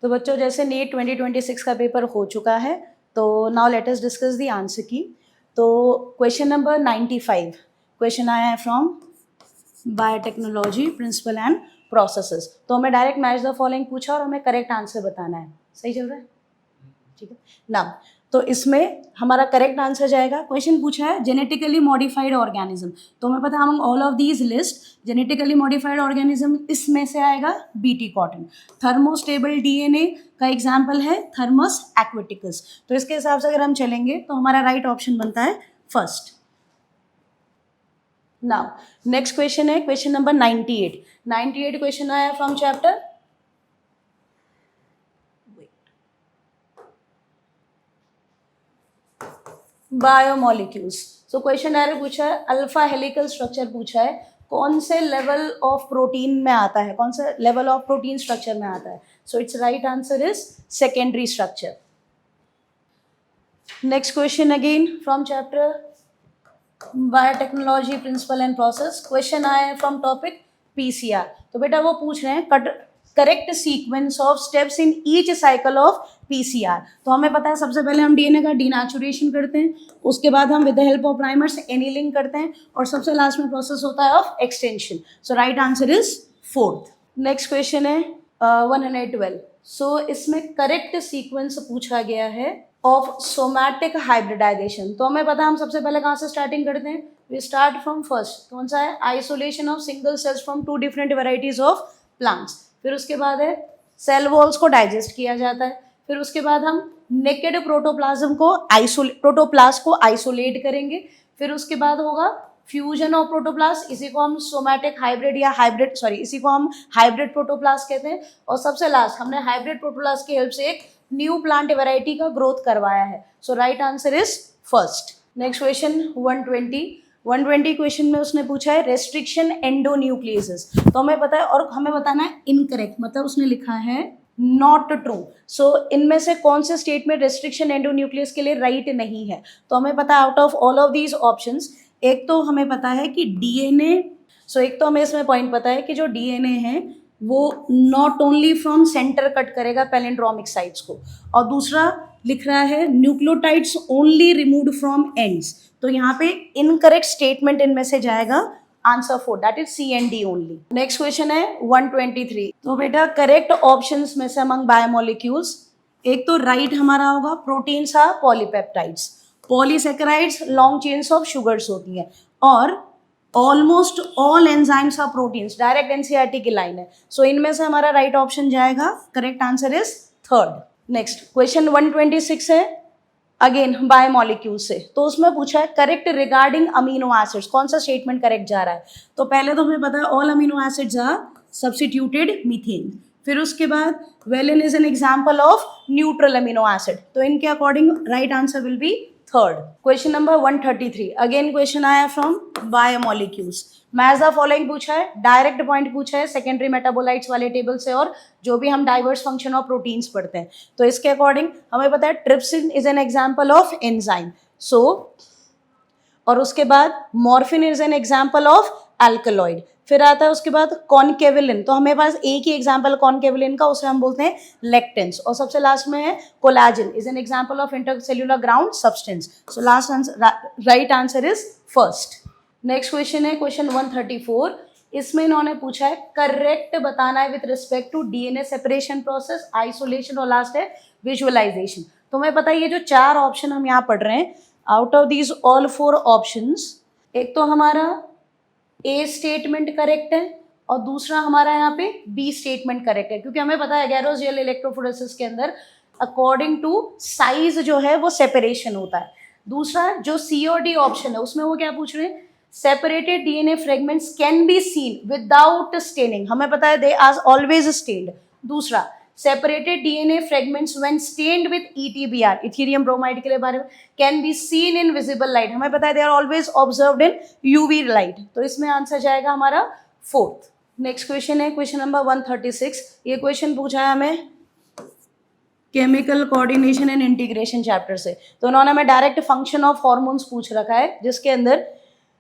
तो बच्चों जैसे नीट 2026 का पेपर हो चुका है, तो now let us discuss the answer की। तो क्वेश्चन नंबर 95 क्वेश्चन आया है from biotechnology principle and processes. तो हमें डायरेक्ट मैच द फॉलोइंग पूछा और हमें करेक्ट आंसर बताना है। सही चल रहा है? ठीक है ना। तो इसमें हमारा करेक्ट आंसर जाएगा, क्वेश्चन पूछा है जेनेटिकली मॉडिफाइड ऑर्गेनिज्म। तो हमें पता है among all of these list genetically modified organism इसमें से आएगा बीटी कॉटन। थर्मोस्टेबल डीएनए का एग्जांपल है थर्मस एक्वेटिकस। तो इसके हिसाब से अगर हम चलेंगे तो हमारा राइट ऑप्शन बनता है फर्स्ट। नाउ नेक्स्ट क्वेश्चन है क्वेश्चन नंबर 98 क्वेश्चन आया from chapter biomolecules. So question direct पूछा है अल्फा हेलिकल स्ट्रक्चर पूछा है, कौन से लेवल ऑफ प्रोटीन में आता है, कौन से लेवल ऑफ प्रोटीन स्ट्रक्चर में आता है। So it's right answer is secondary structure. Next question again from chapter biotechnology principle and process. Question आया है फ्रॉम टॉपिक पीसीआर। तो बेटा वो पूछ रहे हैं correct sequence of steps in each cycle of PCR. तो हमें पता है सबसे पहले हम डीएनए का डीनेचुरेशन करते हैं, उसके बाद हम with the help of primers annealing करते हैं और सबसे लास्ट में प्रोसेस होता है of extension. So right answer is fourth. Next question है 112। सो इसमें करेक्ट सीक्वेंस पूछा गया है ऑफ सोमैटिक हाइब्रिडाइजेशन। तो हमें पता है हम सबसे पहले कहाँ से स्टार्टिंग करते हैं, वी स्टार्ट फ्रॉम फर्स्ट, कौन सा है, isolation of single cells from two different varieties of plants. फिर उसके बाद है सेल वॉल्स को डाइजेस्ट किया जाता है। फिर उसके बाद हम नेकेड प्रोटोप्लाज्म को प्रोटोप्लास्ट को आइसोलेट करेंगे। फिर उसके बाद होगा फ्यूजन ऑफ प्रोटोप्लास्ट, इसी को हम सोमैटिक हाइब्रिड या इसी को हम हाइब्रिड प्रोटोप्लास्ट कहते हैं। और सबसे लास्ट हमने हाइब्रिड प्रोटोप्लास्ट की हेल्प से एक न्यू प्लांट वैरायटी का ग्रोथ करवाया है। So right answer is first. Next question 120 question में उसने पूछा है रेस्ट्रिक्शन एंडोन्यूक्लियसेस। तो हमें पता है और हमें बताना है इनकरेक्ट, मतलब उसने लिखा है नॉट ट्रू। सो इनमें से कौन से स्टेटमेंट रेस्ट्रिक्शन एंडोन्यूक्लियस के लिए राइट नहीं है। तो हमें पता है out of all of these options, एक तो हमें पता है कि डीएनए, एक तो हमें इसमें पॉइंट पता है कि जो डीएनए है वो not only from centre cut करेगा पैलिंड्रोमिक साइट्स को, और दूसरा लिख रहा है nucleotides only removed from ends. तो यहाँ पे इनकरेक्ट स्टेटमेंट इनमें से जाएगा answer 4, that is C and D only. Next question है 123। तो बेटा करेक्ट ऑप्शंस में से अमंग बायोमोलिक्यूल्स, एक तो राइट हमारा होगा proteins are polypeptides, polysaccharides long chains of sugars होती हैं, और almost all enzymes are proteins, direct NCERT की लाइन है। सो इनमें से हमारा राइट ऑप्शन जाएगा, correct answer is third. Next question 126 है अगेन बायोमोलिक्यूल से। तो उसमें पूछा है करेक्ट रिगार्डिंग अमीनो एसिड्स, कौन सा स्टेटमेंट करेक्ट जा रहा है। तो पहले तो हमें पता है all amino acids are substituted methane. फिर उसके बाद valine is an example of neutral amino acid. तो इनके according right answer will be third. Question number 133 again question आया from biomolecules. Match the following पूछा है, डायरेक्ट पॉइंट पूछा है सेकेंडरी मेटाबोलाइट्स वाले टेबल से, और जो भी हम डाइवर्स फंक्शन ऑफ प्रोटीन्स पढ़ते हैं। तो इसके अकॉर्डिंग हमें पता है trypsin is an example of enzyme. So और उसके बाद morphine is an example of alkaloid. फिर आता है उसके बाद कॉन्केविलिन, तो हमें पास एक ही एग्जांपल कॉन्केविलिन का, उसे हम बोलते हैं लेक्टेंस। और सबसे लास्ट में है collagen is an example of intercellular ground substance. So last answer right answer is first. Next question है क्वेश्चन 134। इसमें इन्होंने पूछा है करेक्ट बताना है with respect to DNA separation process, isolation और लास्ट है विजुअलाइजेशन। तो हमें पता है ये जो चार ऑप्शन हम यहाँ पढ़ रहे हैं, out of these all 4 options, एक तो हमारा ए स्टेटमेंट करेक्ट है और दूसरा हमारा यहाँ पे बी स्टेटमेंट करेक्ट है, क्योंकि हमें पता है एगैरोजेल इलेक्ट्रोफोरेसिस के अंदर अकॉर्डिंग टू साइज जो है वो सेपरेशन होता है। दूसरा जो सी और डी ऑप्शन है उसमें वो क्या पूछ रहे हैं, separated DNA fragments can be seen without staining, हमें पता है दे आर ऑलवेज स्टेन्ड। दूसरा separated DNA fragments when stained with ETBr, Ethereum bromide के लिए बारे में, can be seen in visible light, हमें पता है they are always observed in UV light। तो इसमें आंसर जाएगा हमारा फोर्थ। नेक्स्ट क्वेश्चन है क्वेश्चन नंबर 136। ये क्वेश्चन पूछा है हमें chemical coordination and integration chapter से। तो उन्होंने हमें डायरेक्ट फंक्शन ऑफ हॉर्मोन्स पूछ रखा है, जिसके अंदर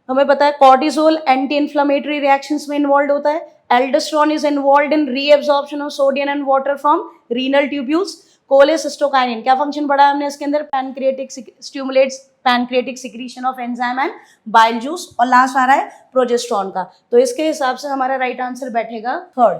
हमें पता है कॉर्टिसोल एंटी इन्फ्लेमेटरी रिएक्शंस में इन्वॉल्व होता है, aldosterone is involve in reabsorption of sodium and water from renal tubules, cholecystokinin क्या फंक्शन पढ़ा है हमने इसके अंदर, pancreatic stimulates pancreatic secretion of enzyme and bile juice, और लास्ट आ रहा है प्रोजेस्टेरोन का। तो इसके हिसाब से हमारा राइट आंसर बैठेगा थर्ड।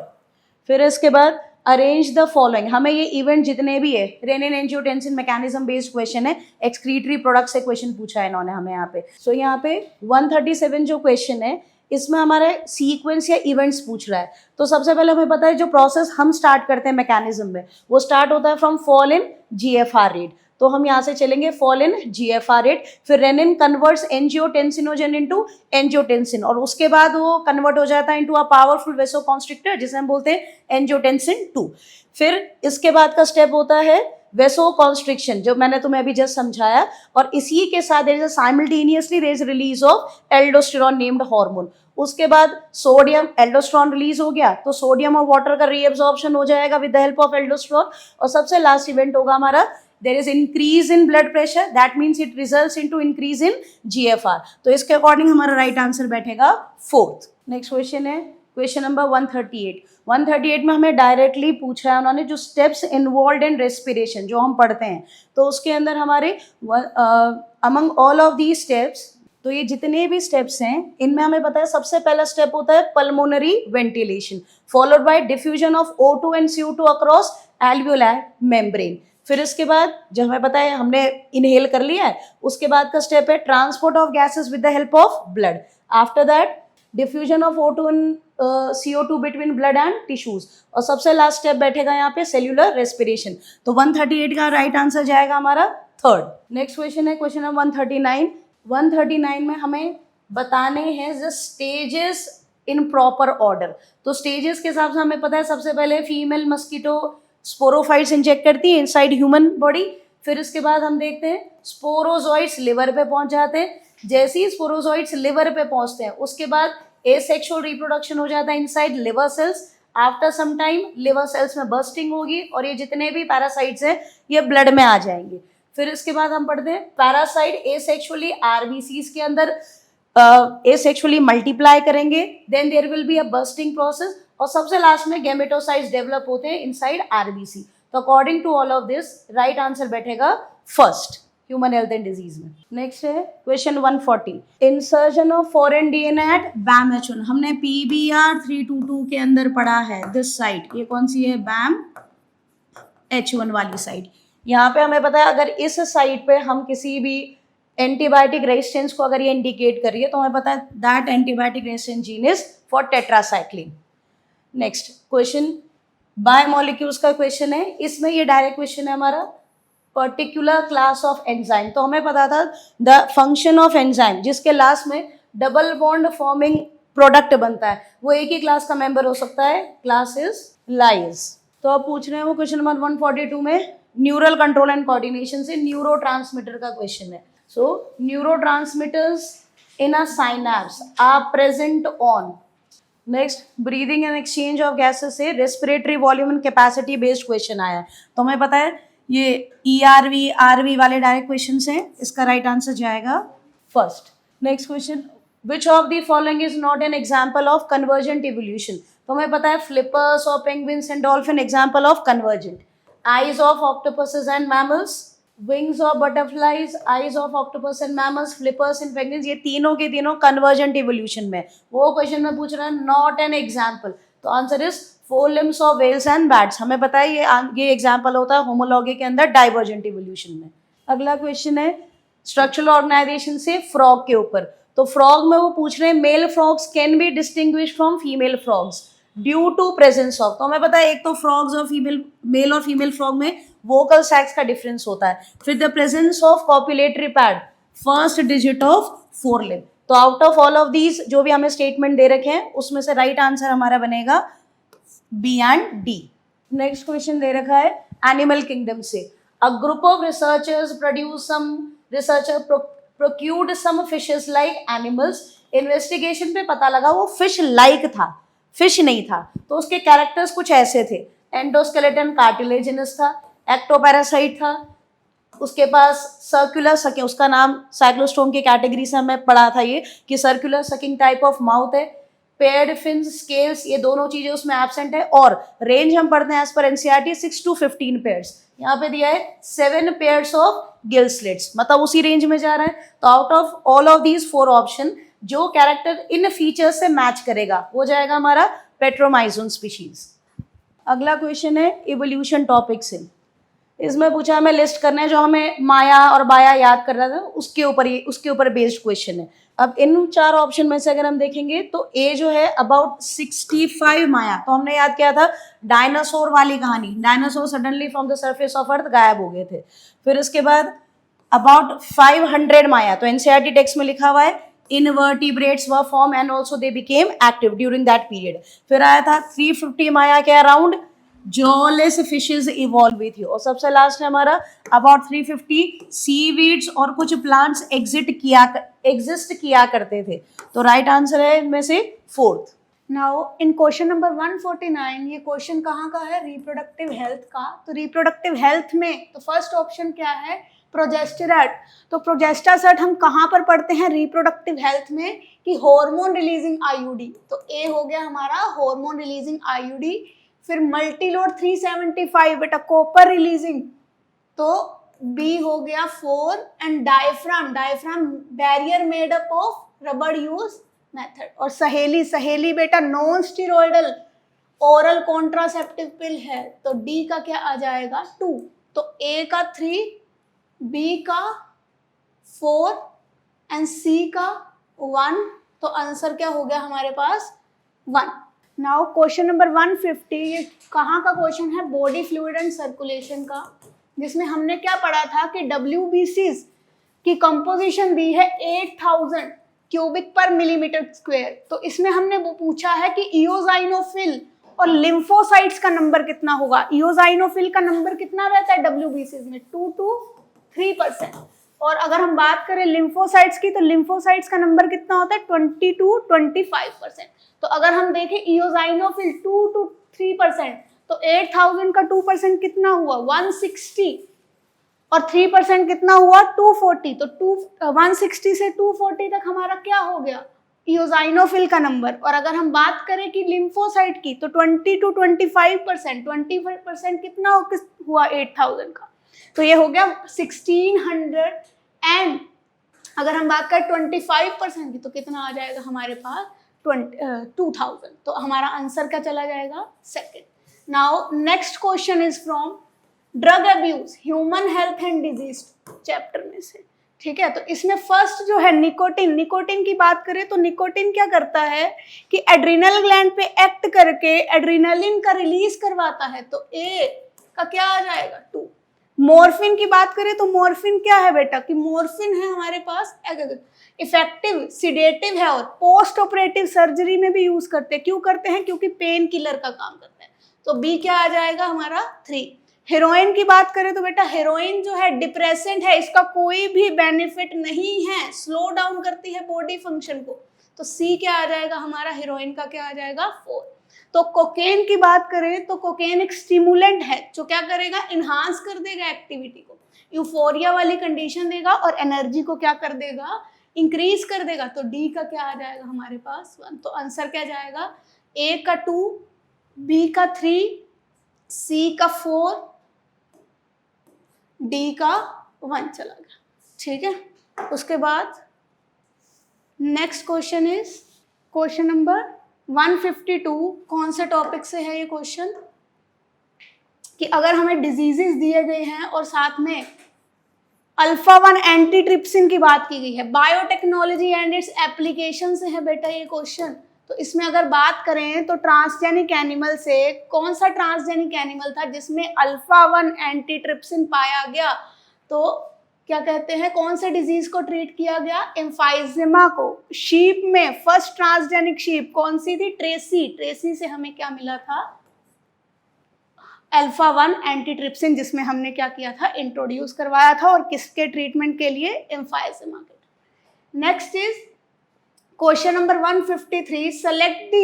फिर इसके बाद अरेंज द फॉलोइंग, हमें ये इवेंट जितने भी है renin angiotensin mechanism based question है, एक्सक्रीटरी प्रोडक्ट से क्वेश्चन पूछा है इन्होंने हमें यहाँ पे। सो यहाँ पे 137 जो क्वेश्चन है इसमें हमारे सीक्वेंस या इवेंट्स पूछ रहा है। तो सबसे पहले हमें पता है जो प्रोसेस हम स्टार्ट करते हैं मैकेनिज्म में वो स्टार्ट होता है from fall in GFR rate. तो हम यहाँ से चलेंगे फॉल इन जीएफआर रेट, फिर renin converts angiotensinogen into angiotensin, और उसके बाद वो कन्वर्ट हो जाता है इनटू अ पावरफुल वेसोकॉन्स्ट्रिक्टर जिसे हम बोलते हैं एंजियोटेंसिन 2। फिर इसके बाद का स्टेप होता है वेसोकॉन्स्ट्रिक्शन जो मैंने तुम्हें अभी जस्ट समझाया, और इसी के साथ there is a simultaneously there is release of aldosterone named hormone. उसके बाद सोडियम एल्डोस्टेरोन रिलीज हो गया तो सोडियम और वाटर का रीअब्जॉर्प्शन हो जाएगा with the help of aldosterone, और सबसे लास्ट इवेंट होगा हमारा there is increase in blood pressure, that means it results into increase in GFR। तो इसके अकॉर्डिंग हमारा राइट आंसर बैठेगा फोर्थ। नेक्स्ट क्वेश्चन है क्वेश्चन नंबर 138। 138 में हमें डायरेक्टली पूछा है उन्होंने जो स्टेप्स इन्वॉल्व इन रेस्पिरेशन जो हम पढ़ते हैं, तो उसके अंदर हमारे among all of the steps, तो ये जितने भी स्टेप्स हैं इनमें हमें पता है सबसे पहला स्टेप होता है pulmonary ventilation followed by diffusion of O2 and CO2 across alveolar membrane. फिर इसके बाद जो हमें पता है हमने इनहेल कर लिया है, उसके बाद का स्टेप है transport of gases with the help of blood. After that diffusion of O2 and CO2 between blood and tissues, और सबसे लास्ट स्टेप बैठेगा यहाँ पे सेल्यूलर रेस्पिरेशन। तो 138 का राइट आंसर जाएगा हमारा थर्ड। नेक्स्ट क्वेश्चन है क्वेश्चन नंबर 139। 139 में हमें बताने हैं the stages in proper order. तो स्टेजेस के हिसाब से हमें पता है सबसे पहले फीमेल मस्कीटो स्पोरोफाइट्स इंजेक्ट करती है इनसाइड ह्यूमन बॉडी, फिर इसके बाद हम देखते हैं स्पोरोजोइट्स लिवर पे पहुंच जाते हैं, जैसे ही स्पोरोजोइट्स लिवर पे पहुंचते हैं उसके बाद एसेक्सुअल रिप्रोडक्शन हो जाता है inside liver cells. After some time liver cells में बर्स्टिंग होगी और ये जितने भी पैरासाइट्स हैं ये ब्लड में आ जाएंगे। फिर इसके बाद हम पढ़ते हैं पैरासाइट एसेक्सुअली आरबीसीज के अंदर एसेक्सुअली मल्टीप्लाई करेंगे, then there will be a bursting process, और सबसे लास्ट में गैमेटोसाइट्स डेवलप होते हैं इनसाइड आरबीसी। तो according to all of this right answer बैठेगा first human health and disease में। नेक्स्ट है question 140। Insertion of foreign DNA at BAM-H1, हमने PBR 322 के अंदर पढ़ा है दिस साइट, ये कौन सी है BAM-H1 वाली साइट। यहाँ पे हमें पता है अगर इस साइट पे हम किसी भी एंटीबायोटिक रेजिस्टेंस को अगर ये इंडिकेट कर रही है तो हमें पता है that antibiotic resistance gene is for tetracycline. Next question biomolecules का क्वेश्चन है, इसमें ये डायरेक्ट क्वेश्चन है हमारा पर्टिकुलर क्लास ऑफ एंजाइम। तो हमें पता था द फंक्शन ऑफ एंजाइम जिसके लास्ट में डबल बॉन्ड फॉर्मिंग प्रोडक्ट बनता है वो एक ही क्लास का मेंबर हो सकता है, क्लास इज लाइज। तो अब पूछ रहे हैं वो क्वेश्चन नंबर 142 में न्यूरल कंट्रोल एंड कोऑर्डिनेशन से न्यूरो ट्रांसमीटर का क्वेश्चन है। So neurotransmitters in a synapse are present on, next breathing and exchange of gases से respiratory volume and capacity based question आया है। तो हमें पता है ये ERV RV वाले डायरेक्ट क्वेश्चन हैं, इसका राइट आंसर जाएगा first. Next question which of the following is not an example of convergent evolution. तो हमें पता है फ्लिपर्स और penguins and dolphin example of convergent, eyes of octopuses and mammals, wings of butterflies, eyes of octopus and mammals, flippers and penguins, ये तीनों के तीनों convergent evolution में। वो क्वेश्चन में पूछ रहा है नॉट एन एग्जाम्पल, तो answer is four limbs of whales and bats. हमें पता है ये एग्जाम्पल होता है होमोलॉगी के अंदर डाइवर्जेंट इवोल्यूशन में। अगला क्वेश्चन है स्ट्रक्चरल ऑर्गेनाइजेशन से फ्रॉग के ऊपर। तो फ्रॉग में वो पूछ रहे हैं male frogs can be distinguish from female frogs due to presence of. तो हमें पता है एक तो फ्रॉग्स और मेल और फीमेल फ्रॉग में वोकल सैक्स का डिफरेंस होता है, फिर the presence of copulatory pad, first digit of forelimb. तो out of all of these जो भी हमें स्टेटमेंट दे रखे हैं उसमें से राइट आंसर हमारा बनेगा B and D। Next question दे रखा है एनिमल किंगडम से, a group of researchers procured some fishes like animals. Investigation पे पता लगा वो फिश लाइक था, फिश नहीं था। तो उसके कैरेक्टर्स कुछ ऐसे थे, एंडोस्केलेटन कार्टिलेजिनस था, एक्टोपैरासाइट था, उसके पास सर्कुलर सकिंग, उसका नाम साइक्लोस्टोम की कैटेगरी से हमें पढ़ा था ये कि circular sucking type of mouth है। पेयर्ड फिन्स, स्केल्स, ये दोनों चीजें उसमें एब्सेंट है। और रेंज हम पढ़ते हैं as per NCERT 6 to 15 pairs. यहाँ पे दिया है 7 पेयर्स ऑफ गिल स्लिट्स, मतलब उसी रेंज में जा रहा है। तो out of all of these 4 option जो कैरेक्टर इन फीचर्स से मैच करेगा वो जाएगा हमारा पेट्रोमाइजोन स्पीशीज। अगला क्वेश्चन है इवोल्यूशन टॉपिक से। इसमें पूछा हमें लिस्ट करना है, जो हमें माया और बाया याद कर रहा था उसके ऊपर बेस्ड क्वेश्चन है। अब इन 4 ऑप्शन में से अगर हम देखेंगे तो ए जो है अबाउट 65 माया, तो हमने याद किया था डायनासोर वाली कहानी, dinosaur suddenly from the surface of earth गायब हो गए थे। फिर उसके बाद अबाउट 500 माया, तो एनसीईआरटी टेक्स्ट में लिखा हुआ है invertebrates were form and also they became active during that period. फिर आया था 350 माया के अराउंड जॉलेस फिशेस इवॉल्व हुई थी। और सबसे लास्ट है हमारा अबाउट 350 सीवीड्स और कुछ प्लांट्स एग्जिस्ट किया करते थे। तो राइट आंसर है इनमें से 4th। Now in question number 149, ये क्वेश्चन कहाँ का है? रिप्रोडक्टिव हेल्थ का। तो रिप्रोडक्टिव हेल्थ में तो फर्स्ट ऑप्शन क्या है? प्रोजेस्टेरेट। तो प्रोजेस्टेरेट हम कहाँ पर पढ़ते हैं रिप्रोडक्टिव हेल्थ में? कि हार्मोन रिलीजिंग आईयूडी। तो ए हो गया हमारा हार्मोन रिलीजिंग आईयूडी। फिर मल्टीलोड 375 बेटा कॉपर रिलीजिंग, तो बी हो गया 4। And diaphragm barrier made up of rubber use method. और सहेली बेटा नॉन स्टीरोइडल ओरल कॉन्ट्रासेप्टिव पिल है, तो डी का क्या आ जाएगा? 2। तो ए का 3, बी का 4 एंड सी का 1। तो आंसर क्या हो गया हमारे पास? 1। नाउ क्वेश्चन नंबर 150, ये कहाँ का क्वेश्चन है? बॉडी फ्लूइड एंड सर्कुलेशन का, जिसमें हमने क्या पढ़ा था कि WBCs की कंपोजिशन दी है 8000 क्यूबिक पर मिलीमीटर स्क्वायर। तो इसमें हमने वो पूछा है कि इओजाइनोफिल और लिम्फोसाइट्स का नंबर कितना होगा। इओजाइनोफिल का नंबर कितना रहता है WBCs में? 2 to 3%। और अगर हम बात करें लिम्फोसाइट्स की, तो लिम्फोसाइट्स का नंबर कितना होता है? 20 to 25%। तो अगर हम देखें इओजाइनोफिल 2 to 3%, तो 8000 का 2% कितना हुआ? 160। और 3% कितना हुआ? 240। तो 160 से 240 तक हमारा क्या हो गया? इओजाइनोफिल का नंबर। और अगर हम बात करें कि लिम्फोसाइट की, तो 20 to 25%, 25% कितना हुआ 8000 का? तो ये हो गया 1600। एंड अगर हम बात करें 25% की, तो कितना आ जाएगा हमारे पास? 2000। तो हमारा आंसर क्या चला जाएगा? Second. Now next question is from drug abuse human health and disease chapter में से। ठीक है, तो इसमें फर्स्ट जो है निकोटिन की बात करें तो निकोटिन क्या करता है कि एड्रिनल ग्लैंड पे एक्ट करके एड्रिनलिन का रिलीज करवाता है। तो ए का क्या आ जाएगा? 2। मॉर्फिन की बात करें तो मॉर्फिन क्या है बेटा? कि मॉर्फिन है हमारे पास इफेक्टिव सिडेटिव है और पोस्ट ऑपरेटिव सर्जरी में भी यूज करते हैं। क्यों करते हैं? क्योंकि पेन किलर का काम करता है। तो बी क्या आ जाएगा हमारा? 3। हेरोइन की बात करें तो बेटा हेरोइन जो है डिप्रेसेंट है, इसका कोई भी बेनिफिट नहीं है, स्लो डाउन करती है बॉडी फंक्शन को। तो सी क्या आ जाएगा हमारा? हेरोइन का क्या आ जाएगा? 4। तो कोकेन की बात करें तो कोकेन एक स्टिमुलेंट है जो क्या करेगा? इन्हांस कर देगा एक्टिविटी को, यूफोरिया वाली कंडीशन देगा और एनर्जी को क्या कर देगा? इंक्रीज कर देगा। तो डी का क्या आ जाएगा हमारे पास? 1। तो आंसर क्या जाएगा? ए का 2, बी का 3, सी का 4, डी का 1 चला गया। ठीक है, उसके बाद next question is question number 152। कौन से टॉपिक से है ये क्वेश्चन? कि अगर हमें डिजीजेस दिए गए हैं और साथ में अल्फा-1 एंटीट्रिप्सिन की बात की गई है, बायोटेक्नोलॉजी एंड इट्स एप्लीकेशन से है बेटा ये क्वेश्चन। तो इसमें अगर बात करें तो ट्रांसजेनिक एनिमल से कौन सा ट्रांसजेनिक एनिमल था जिसमें अल्फा-1 एंटीट्रिप्सिन पाया गया? तो क्या कहते हैं, कौन से डिजीज को ट्रीट किया गया? एम्फाइजेमा को। शीप में फर्स्ट ट्रांसजेनिक शीप कौन सी थी? ट्रेसी से हमें क्या मिला था? अल्फा-1 एंटीट्रिप्सिन, जिसमें हमने क्या किया था? इंट्रोड्यूस करवाया था। और किसके ट्रीटमेंट के लिए? एम्फाइजेमा के। Next is question number 153। Select the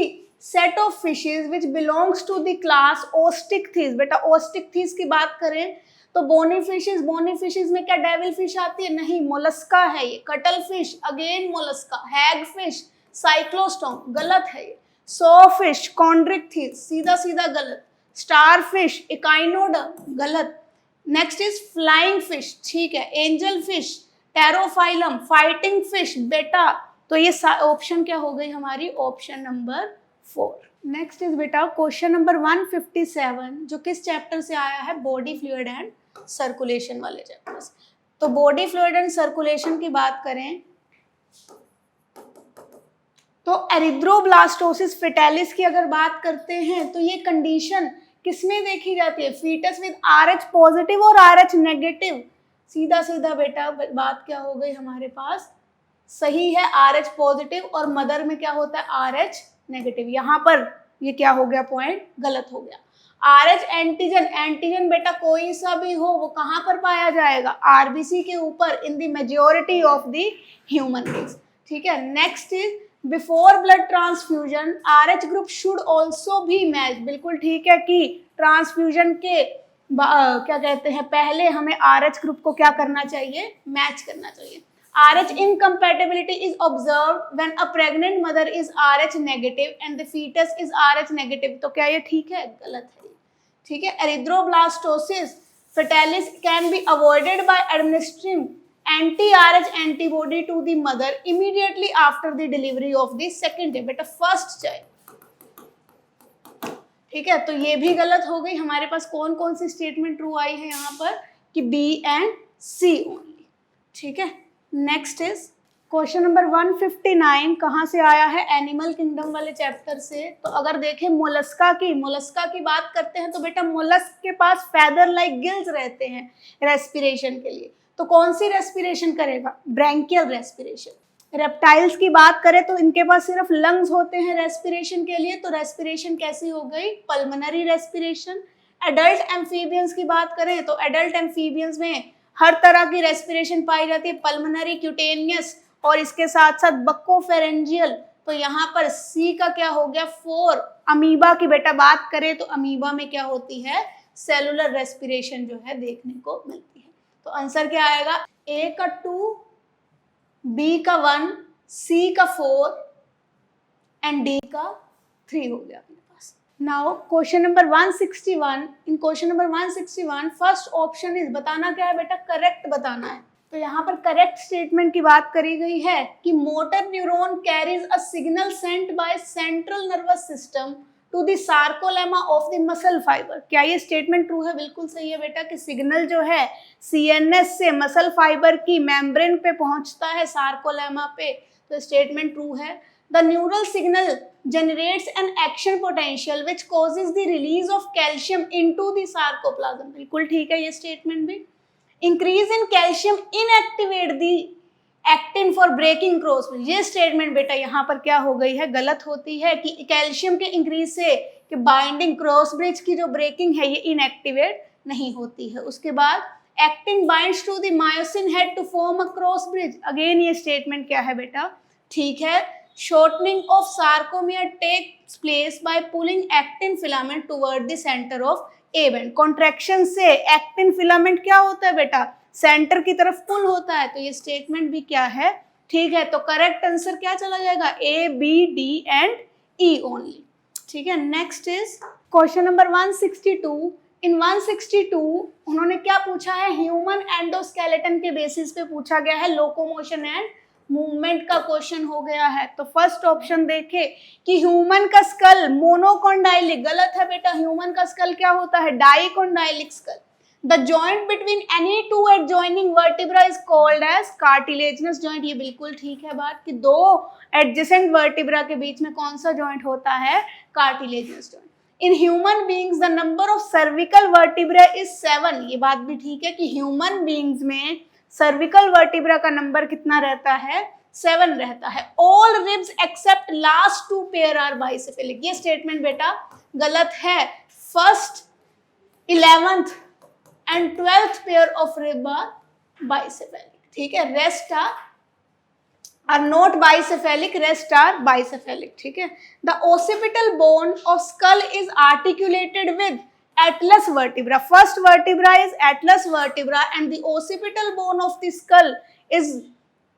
set of fishes which belongs to the class osteichthyes. बेटा ओस्टिकथीस की बात करें तो बोनी फिशेज में क्या डेविल फिश आती है? नहीं, मोलस्का है ये। Cuttlefish again mollusca. Hagfish cyclostome, गलत है ये। सो फिश कॉन्ड्रिक्थिस, सीधा सीधा गलत। स्टार फिश इकाइनोडा, गलत। नेक्स्ट इज फ्लाइंग फिश, ठीक है। Angel fish Pterophyllum, fighting fish बेटा। तो ये ऑप्शन क्या हो गई हमारी? Option number 4। नेक्स्ट इज बेटा क्वेश्चन नंबर 157, जो किस चैप्टर से आया है? बॉडी फ्लूइड एंड सर्कुलेशन वाले चैप्टर से। तो बॉडी फ्लूइड एंड सर्कुलेशन की बात करें तो एरिथ्रोब्लास्टोसिस फेटालिस की अगर बात करते हैं तो ये कंडीशन किसमें देखी जाती है? फीटस विद RH पॉजिटिव और RH नेगेटिव। सीधा सीधा बेटा बात क्या हो गई हमारे पास? सही है, RH पॉजिटिव, और मदर में क्या होता है? RH negative. यहाँ पर ये क्या हो गया? पॉइंट गलत हो गया। RH एंटीजन, एंटीजन बेटा कोई सा भी हो वो कहाँ पर पाया जाएगा? RBC के ऊपर, in the majority of the human beings, ठीक है। Next is before blood transfusion RH group should also भी मैच, बिल्कुल ठीक है कि ट्रांसफ्यूजन के क्या कहते हैं, पहले हमें RH ग्रुप को क्या करना चाहिए? मैच करना चाहिए। RH incompatibility is observed when a pregnant mother is RH negative and the fetus is RH negative। तो क्या ये ठीक है? गलत है, ठीक है। Erythroblastosis fetalis can be avoided by administering anti-RH antibody to the mother immediately after the delivery of the second day, बेटा फर्स्ट चाइल्ड, ठीक है। तो ये भी गलत हो गई। हमारे पास कौन कौन सी स्टेटमेंट ट्रू आई है यहाँ पर? कि B and C ओनली, ठीक है। नेक्स्ट इज क्वेश्चन नंबर 159, कहाँ से आया है? एनिमल किंगडम वाले चैप्टर से। तो अगर देखें मोलस्का की बात करते हैं तो बेटा मोलस्क के पास फेदर लाइक गिल्स रहते हैं रेस्पिरेशन के लिए। तो कौन सी रेस्पिरेशन करेगा? Branchial respiration. रेप्टाइल्स की बात करें तो इनके पास सिर्फ लंग्स होते हैं रेस्पिरेशन के लिए, तो रेस्पिरेशन कैसी हो गई? Pulmonary respiration. एडल्ट एम्फीबियंस की बात करें तो एडल्ट एम्फीबियंस में हर तरह की रेस्पिरेशन पाई जाती है, पल्मोनरी, क्यूटेनियस और इसके साथ साथ बक्कोफेरेंजियल। तो यहाँ पर सी का क्या हो गया? 4। अमीबा की बेटा बात करें तो अमीबा में क्या होती है? सेलुलर रेस्पिरेशन जो है देखने को मिलती है। तो आंसर क्या आएगा? ए का 2, बी का 1, सी का 4 एंड डी का 3 हो गया अपने पास। Now question number 161। In question number 161 first option is, बताना क्या है बेटा? करेक्ट बताना है। तो यहाँ पर करेक्ट स्टेटमेंट की बात करी गई है कि motor neuron carries a signal sent by central nervous system to the sarcolemma of the muscle fibre. क्या ये स्टेटमेंट ट्रू है? बिल्कुल सही है बेटा कि सिग्नल जो है CNS से मसल फाइबर की मेम्ब्रेन पे पहुंचता है, सार्कोलेमा पे। तो स्टेटमेंट ट्रू है। The neural signal generates an action potential which causes the release of calcium into the sarcoplasm। बिल्कुल ठीक है ये स्टेटमेंट भी। Increase in calcium inactivate the actin for breaking cross bridge। ये स्टेटमेंट बेटा यहाँ पर क्या हो गई है? गलत होती है कि कैल्शियम के इंक्रीज से कि बाइंडिंग क्रॉस ब्रिज की जो ब्रेकिंग है ये इनएक्टिवेट नहीं होती है। उसके बाद actin binds to the myosin head to form a cross bridge. Again ये स्टेटमेंट क्या है बेटा? ठीक है। Shortening of sarcomere takes place by pulling actin filament toward the center of A band। Contraction से एक्टिन फिलामेंट क्या होता है बेटा? सेंटर की तरफ पुल होता है। तो ये स्टेटमेंट भी क्या है? ठीक है। तो करेक्ट आंसर क्या चला जाएगा? A, B, D and E only, ठीक है। Next is question number 162। इन 162 उन्होंने क्या पूछा है? ह्यूमन एंडोस्केलेटन के बेसिस पे पूछा गया है, लोकोमोशन एंड मूवमेंट का क्वेश्चन हो गया है। तो फर्स्ट ऑप्शन देखे कि ह्यूमन का स्कल मोनोकॉन्डाइलिक, गलत है बेटा। ह्यूमन का स्कल क्या होता है? Dicondylic skull. The joint between any two adjoining vertebra is called as cartilaginous joint. ये बिल्कुल ठीक है बात कि दो एडजेसेंट वर्टिब्रा के बीच में कौन सा जॉइंट होता है? Cartilaginous joint. In human beings the number of cervical vertebra is 7। ये बात भी ठीक है कि ह्यूमन बीइंग्स में सर्विकल वर्टिब्रा का नंबर कितना रहता है? 7 रहता है। All ribs except last 2 pair are bicephalic. ये स्टेटमेंट बेटा गलत है। First 11th and 12th pair of rib are bicephalic, ठीक है। Rest are not bicephalic, rest are bicephalic, ठीक है। The occipital bone of skull is articulated with atlas vertebra. First vertebra is atlas vertebra and the occipital bone of the skull is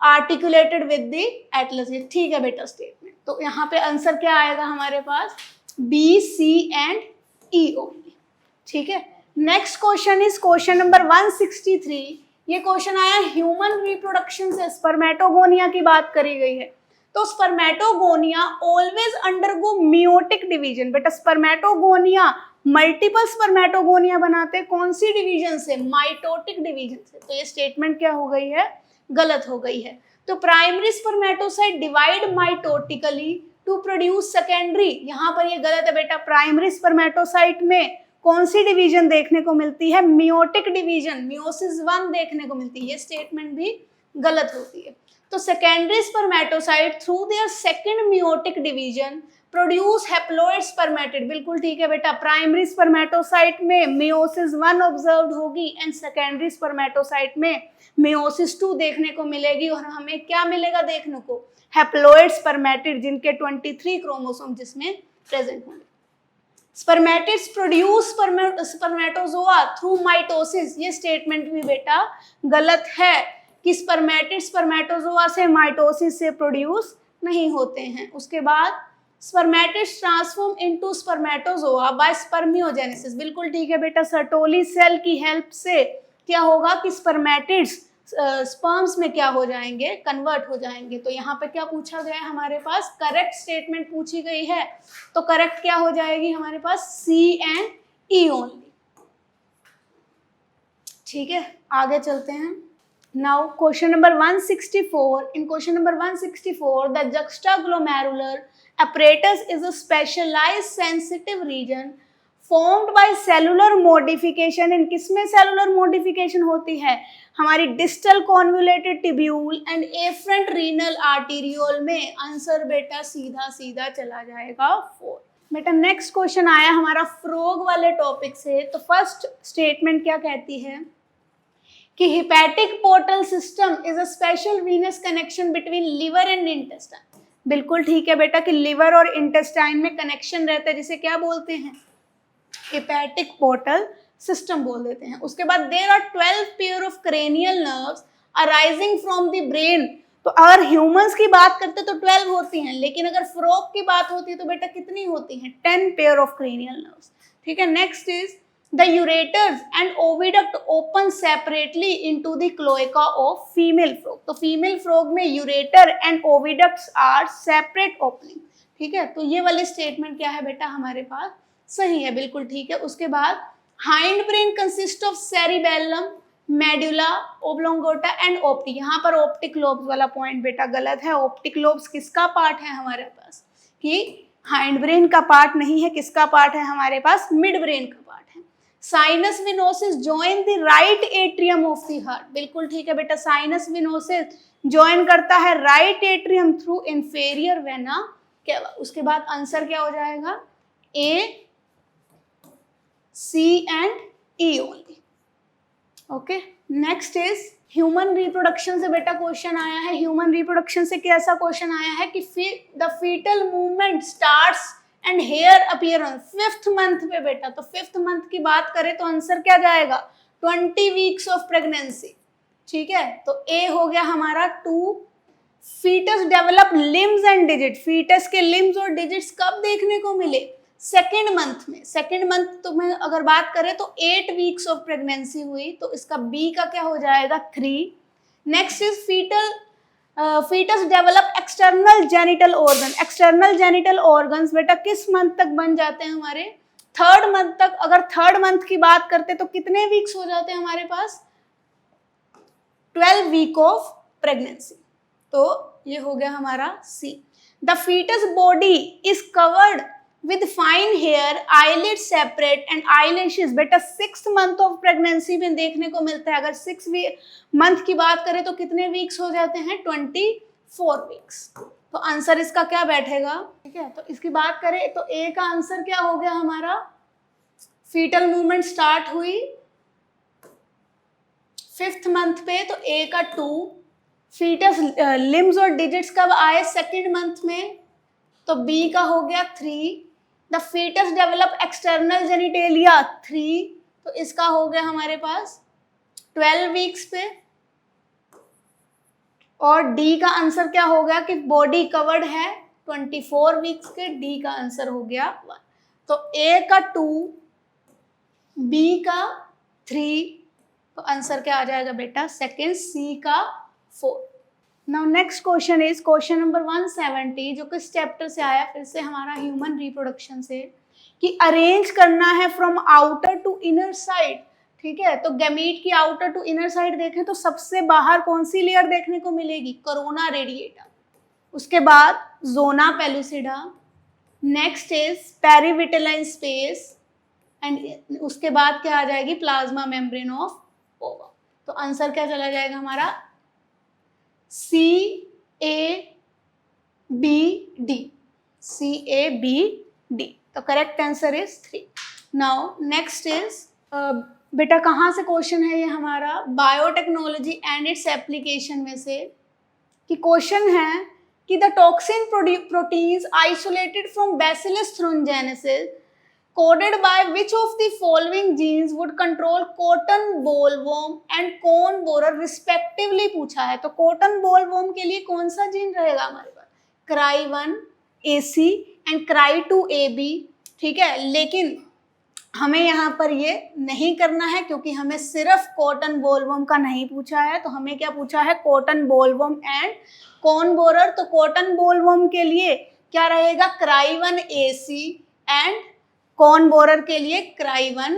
articulated with the atlas. ये ठीक है बेटा statement. तो यहाँ पे answer क्या आएगा हमारे पास? B, C and E only. ठीक है. Next question is question number 163. ये क्वेश्चन आया ह्यूमन रिप्रोडक्शन से, स्पर्मेटोगोनिया की बात करी गई है. तो spermatogonia always undergo meiotic division. बेटा स्पर्मेटोगोनिया मल्टीपल स्पर्मेटोगोनिया बनाते हैं कौन सी डिवीजन से? माइटोटिक डिवीजन से. तो ये स्टेटमेंट क्या हो गई है? गलत हो गई है. तो primary spermatocyte divide mitotically to produce secondary. यहाँ पर ये गलत है बेटा. प्राइमरी स्पर्मेटोसाइट में कौन सी डिवीजन देखने को मिलती है? मियोटिक डिवीजन, मियोसिस 1 देखने को मिलती है. ये स्टेटमेंट भी गलत होती है. तो secondary spermatocyte through their second meiotic division produce haploid spermatid. बिल्कुल ठीक है बेटा. प्राइमरी स्पर्मेटोसाइट में मियोसिस 1 ऑब्जर्व्ड होगी एंड सेकेंडरी स्पर्मेटोसाइट में मियोसिस 2 देखने को मिलेगी. और हमें क्या मिलेगा देखने को? हैप्लॉइड स्पर्मेटिड, जिनके 23 क्रोमोसोम जिसमें प्रेजेंट होंगे. Spermatids produce spermatozoa through mitosis. ये स्टेटमेंट भी बेटा गलत है कि स्पर्मेटिड स्पर्मेटोजोआ से माइटोसिस से प्रोड्यूस नहीं होते हैं. उसके बाद spermatids transform into spermatozoa by spermiogenesis. बिल्कुल ठीक है बेटा. सर्टोली सेल की हेल्प से क्या होगा कि स्पर्मेटिड्स स्पर्म्स में क्या हो जाएंगे? कन्वर्ट हो जाएंगे. तो यहाँ पे क्या पूछा गया है हमारे पास? करेक्ट स्टेटमेंट पूछी गई है. तो करेक्ट क्या हो जाएगी हमारे पास? C and E only. ठीक है, आगे चलते हैं. Now question number 164. In question number 164 the juxtaglomerular apparatus is a specialized sensitive region formed by cellular modification. इन किसमें सेलुलर मॉडिफिकेशन होती है? हमारी distal convoluted tubule and afferent renal arteriole में. आंसर बेटा सीधा सीधा चला जाएगा 4. बेटा नेक्स्ट क्वेश्चन आया हमारा फ्रॉग वाले टॉपिक से. तो फर्स्ट स्टेटमेंट क्या कहती है कि hepatic portal system is a special Venus connection between liver and intestine. बिल्कुल ठीक है बेटा कि लिवर और इंटेस्टाइन में कनेक्शन रहता है, जिसे क्या बोलते हैं? हिपैटिक पोर्टल सिस्टम बोल देते हैं. उसके बाद there are 12 pair of cranial nerves arising from the brain. तो अगर ह्यूमंस की बात करते तो 12 होती हैं, लेकिन अगर फ्रॉग की बात होती है तो बेटा कितनी होती हैं? 10 पेयर ऑफ क्रेनियल नर्व्स. ठीक है. Next is the ureters and oviduct open separately into the cloaca of female frog. तो फीमेल फ्रॉग में ureter and oviducts are separate opening. ठीक है. तो ये वाली स्टेटमेंट क्या है बेटा हमारे पास? सही है, बिल्कुल ठीक है. उसके बाद hindbrain consist of cerebellum, medulla oblongata and ऑप्टी. यहाँ पर ऑप्टिक लोब्स वाला पॉइंट बेटा गलत है. ऑप्टिक लोब्स किसका पार्ट है हमारे पास? कि हाइंड ब्रेन का पार्ट नहीं है. किसका पार्ट है हमारे पास? मिड ब्रेन का पार्ट है. Sinus venosus join the right atrium of the heart. बिल्कुल ठीक है बेटा. साइनस विनोसिस जॉइन करता है right atrium through inferior vena cava. उसके बाद आंसर क्या हो जाएगा? A, C and E only. Okay. Next is human reproduction से बेटा क्वेश्चन आया है. ह्यूमन रिप्रोडक्शन से कैसा क्वेश्चन आया है कि the foetal movement starts and hair appear on 5th month पे बेटा. तो 5th मंथ की बात करें तो आंसर क्या जाएगा? 20 वीक्स ऑफ प्रेगनेंसी. ठीक है. तो A हो गया हमारा 2. Foetus develop limbs and digit. Foetus के लिम्स और डिजिट्स कब देखने को मिले? 2nd मंथ में. 2nd मंथ तो में अगर बात करें तो 8 वीक्स ऑफ प्रेगनेंसी हुई. तो इसका B का क्या हो जाएगा? 3. Next is foetus develop external genital organ. External genital organs बेटा किस मंथ तक बन जाते हैं हमारे? 3rd मंथ तक. अगर 3rd मंथ की बात करते तो कितने वीक्स हो जाते हैं हमारे पास? 12 वीक ऑफ प्रेगनेंसी. तो ये हो गया हमारा C. The foetus body is covered with fine hair, eyelids separate and eyelashes. बेटा 6th मंथ ऑफ प्रेगनेंसी में देखने को मिलता है. अगर 6 मंथ की बात करें तो कितने वीक्स हो जाते हैं? 24 वीक्स. तो आंसर इसका क्या बैठेगा? ठीक है. तो इसकी बात करें तो A का आंसर क्या हो गया हमारा? फीटल मूवमेंट स्टार्ट हुई 5th मंथ पे, तो A का 2. फीटस लिम्स और डिजिट्स कब आए? 2nd मंथ में, तो B का हो गया 3. The foetus develop external genitalia 3, तो इसका हो गया हमारे पास 12 वीक्स पे। और डी का आंसर क्या हो गया कि बॉडी कवर्ड है 24 वीक्स के, डी का आंसर हो गया 1। तो ए का 2, बी का 3, तो आंसर क्या आ जाएगा बेटा सेकंड, सी का 4। Now next question is question number 170, जो किस चैप्टर से आया, फिर से हमारा ह्यूमन रिप्रोडक्शन से, कि अरेंज करना है from outer to inner side. ठीक है, तो गैमीट की आउटर टू इनर साइड देखें तो सबसे बाहर कौन सी लेयर देखने को मिलेगी, कोरोना रेडिएटा, उसके बाद zona pellucida, next is perivitelline space, and उसके बाद क्या आ जाएगी, प्लाज्मा मेम्ब्रेन ऑफ ओवा। तो आंसर क्या चला जाएगा हमारा, C A B D, C A B D. तो correct answer is 3। Now next is बेटा कहाँ से क्वेश्चन है ये हमारा, बायोटेक्नोलॉजी एंड इट्स एप्लीकेशन में से, कि क्वेश्चन है कि the toxin proteins isolated from bacillus thuringiensis coded by which of the following genes would control cotton bollworm and corn borer respectively पूछा है। तो कॉटन बोलवॉर्म के लिए कौन सा जीन रहेगा हमारे पास, क्राई1 AC एंड क्राई2 AB। ठीक है, लेकिन हमें यहाँ पर ये नहीं करना है क्योंकि हमें सिर्फ कॉटन बोलवॉर्म का नहीं पूछा है, तो हमें क्या पूछा है, cotton bollworm and corn borer. तो कॉटन बोलवॉर्म के लिए क्या रहेगा, क्राई1 AC एंड कोन बोरर के लिए क्राई1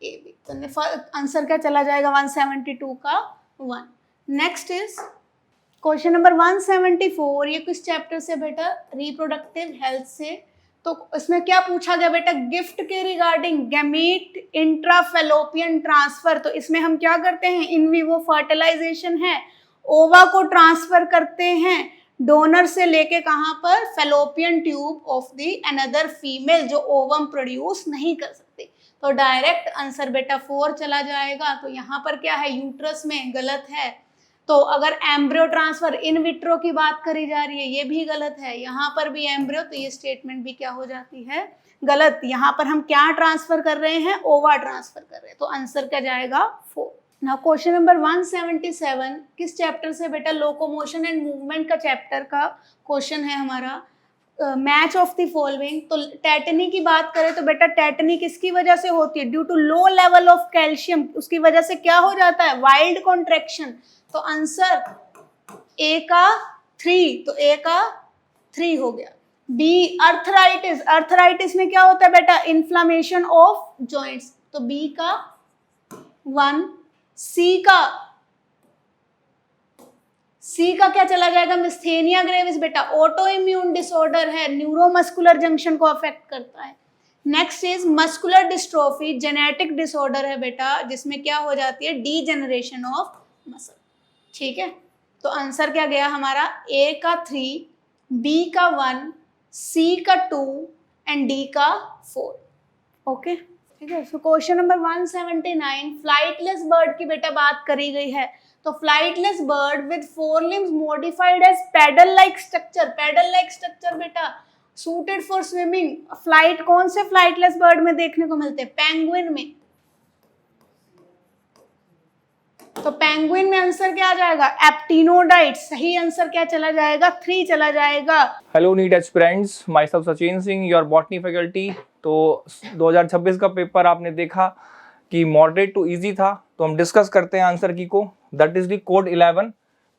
AB। तो आंसर क्या चला जाएगा 172 का 1। नेक्स्ट इज क्वेश्चन नंबर 174, ये किस चैप्टर से बेटा, रिप्रोडक्टिव हेल्थ से। तो इसमें क्या पूछा गया बेटा, गिफ्ट के रिगार्डिंग गैमीट इंट्राफेलोपियन ट्रांसफर। तो इसमें हम क्या करते हैं, इन विवो फर्टिलाइजेशन है, ओवा को ट्रांसफर करते हैं डोनर से लेके कहाँ पर, fallopian tube of the another female, जो ओवम प्रोड्यूस नहीं कर सकते। तो डायरेक्ट आंसर बेटा 4 चला जाएगा। तो यहाँ पर क्या है, यूट्रस में गलत है। तो अगर एम्ब्रियो ट्रांसफर इन विट्रो की बात करी जा रही है, ये भी गलत है। यहाँ पर भी एम्ब्रियो, तो ये स्टेटमेंट भी क्या हो जाती है, गलत। यहाँ पर हम क्या ट्रांसफर कर रहे हैं, ओवा ट्रांसफर कर रहे हैं। तो आंसर क्या जाएगा 4। नाउ क्वेश्चन नंबर 177, किस चैप्टर से बेटा, लोकोमोशन एंड मूवमेंट का चैप्टर का क्वेश्चन है हमारा। Match of the following. तो टेटनी की बात करें तो बेटा टेटनी किसकी वजह से होती है, due to low level of calcium, उसकी वजह से क्या हो जाता है, वाइल्ड कॉन्ट्रैक्शन। तो आंसर ए का 3, तो ए का 3 हो गया। बी अर्थराइटिस, अर्थराइटिस में क्या होता है बेटा, इन्फ्लामेशन ऑफ जॉइंट्स, तो बी का 1। सी का क्या चला जाएगा, मिस्थेनिया ग्रेविस बेटा ऑटो इम्यून डिसऑर्डर है, न्यूरोमस्कुलर जंक्शन को अफेक्ट करता है। Next is muscular dystrophy, genetic disorder है बेटा, जिसमें क्या हो जाती है, डीजेनरेशन ऑफ मसल। ठीक है, तो आंसर क्या गया हमारा, ए का 3, बी का 1, सी का 2 एंड डी का 4। ओके, ठीक है। So question number 179, flightless bird की बेटा बात करी गई है। तो flightless bird with 4 limbs modified as paddle like structure, paddle like structure बेटा सूटेड फॉर स्विमिंग। फ्लाइट कौन से फ्लाइटलेस बर्ड में देखने को मिलते हैं, पेंगुइन में। तो पेंगुइन में आंसर क्या आ जाएगा, एप्टिनोडाइट। सही आंसर क्या चला जाएगा, 3 चला जाएगा। Hello NEET aspirants, myself Sachin Singh, your botany faculty. तो 2026 का पेपर आपने देखा कि मॉडरेट टू इजी था, तो हम डिस्कस करते हैं आंसर की को, दैट इज द कोड 11।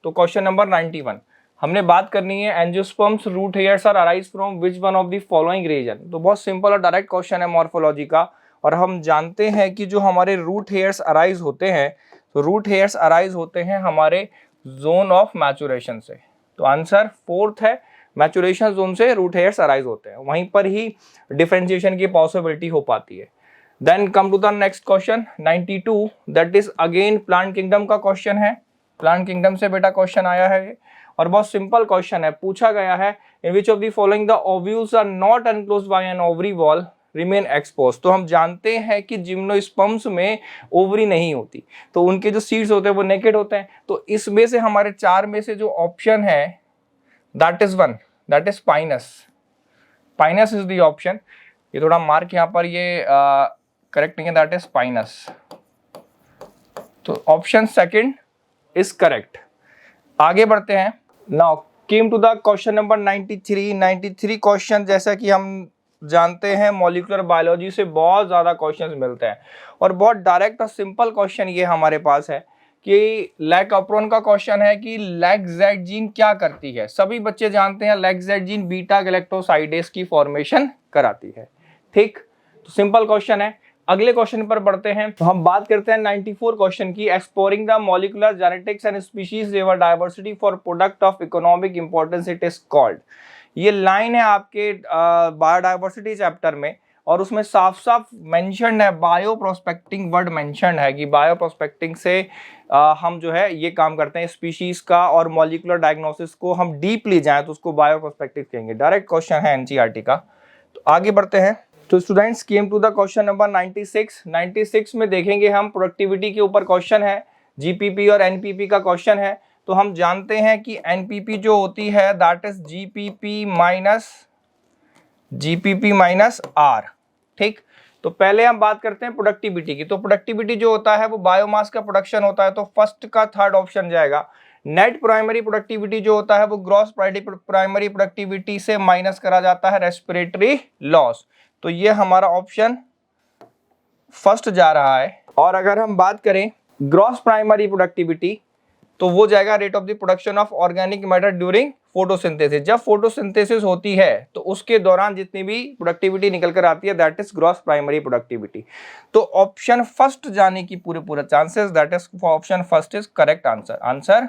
तो क्वेश्चन नंबर 91 हमने बात करनी है, angiosperms root hairs are arise from which one of the following region. तो बहुत सिंपल और डायरेक्ट क्वेश्चन है मॉर्फोलॉजी का, और हम जानते हैं कि जो हमारे रूट हेयर्स अराइज होते हैं, तो रूट हेयर्स अराइज होते हैं हमारे जोन ऑफ मैचुरेशन से। तो आंसर 4th है, मैचुरेशन जोन से रूट हेयर्स अराइज होते हैं, वहीं पर ही डिफरेंशिएशन की पॉसिबिलिटी हो पाती है। Then come to the next question 92, that is again plant kingdom का क्वेश्चन है। प्लांट किंगडम से बेटा क्वेश्चन आया है और बहुत सिंपल क्वेश्चन है। पूछा गया है, in which of the following the ovules are not enclosed by an ovary wall remain expose. तो हम जानते हैं कि जिम्नोस्पर्म्स में ओवरी नहीं होती, तो उनके जो सीड्स होते हैं वो नेकेड होते हैं। तो इसमें से हमारे 4 में से जो ऑप्शन है that is 1, that is Pinus. Pinus is the option. ये थोड़ा मार्क यहाँ पर ये करेक्ट नहीं है, दैट इज स्पाइनस। तो ऑप्शन सेकंड इज करेक्ट। आगे बढ़ते हैं। Now came to the question number 93। 93 question, जैसा कि हम जानते हैं मॉलिक्यूलर बायोलॉजी से बहुत ज़्यादा क्वेश्चंस मिलते हैं और बहुत डायरेक्ट और सिंपल क्वेश्चन ये हमारे पास है कि लैकअप्रोन का क्वेश्चन है कि लैक्जेड जीन क्या करती है। सभी बच्चे जानते हैं लैक्जेड जीन बीटा गैलेक्टोसाइडेस की फॉर्मेशन कराती है। ठीक, तो सिंपल क्वेश्चन है। अगले क्वेश्चन पर बढ़ते हैं। तो हम बात करते हैं 94 क्वेश्चन की। Exploring the molecular genetics and species diversity for product of economic importance it is called. ये लाइन है आपके बायोडाइवर्सिटी चैप्टर में और उसमें साफ साफ मेंशन है, बायो प्रोस्पेक्टिंग वर्ड मेंशन है कि बायो प्रोस्पेक्टिंग से हम जो है ये काम करते हैं स्पीशीज का, और मॉलिक्यूलर डायग्नोसिस को हम डीपली जाएं तो उसको बायो प्रोस्पेक्टिव कहेंगे। डायरेक्ट क्वेश्चन है एनसीईआरटी का। तो आगे बढ़ते हैं। तो students came to the question number 96। 96 में देखेंगे हम प्रोडक्टिविटी के ऊपर क्वेश्चन है, जीपीपी और एनपीपी का क्वेश्चन है। तो हम जानते हैं कि एनपीपी जो होती है that is GPP minus R. ठीक, तो पहले हम बात करते हैं प्रोडक्टिविटी की। तो प्रोडक्टिविटी जो होता है वो बायोमास का प्रोडक्शन होता है, तो फर्स्ट का थर्ड ऑप्शन जाएगा। नेट प्राइमरी प्रोडक्टिविटी जो होता है वो ग्रॉस प्राइमरी प्रोडक्टिविटी से माइनस करा जाता है रेस्पिरेटरी लॉस। तो ये हमारा ऑप्शन फर्स्ट जा रहा है। और अगर हम बात करें ग्रॉस प्राइमरी प्रोडक्टिविटी तो वो जाएगा rate of the production of organic matter during photosynthesis. जब फोटोसिंथेसिस होती है तो उसके दौरान जितनी भी प्रोडक्टिविटी निकल कर आती है that is gross primary productivity. तो ऑप्शन फर्स्ट जाने की पूरे chances, that is option first is correct answer. Answer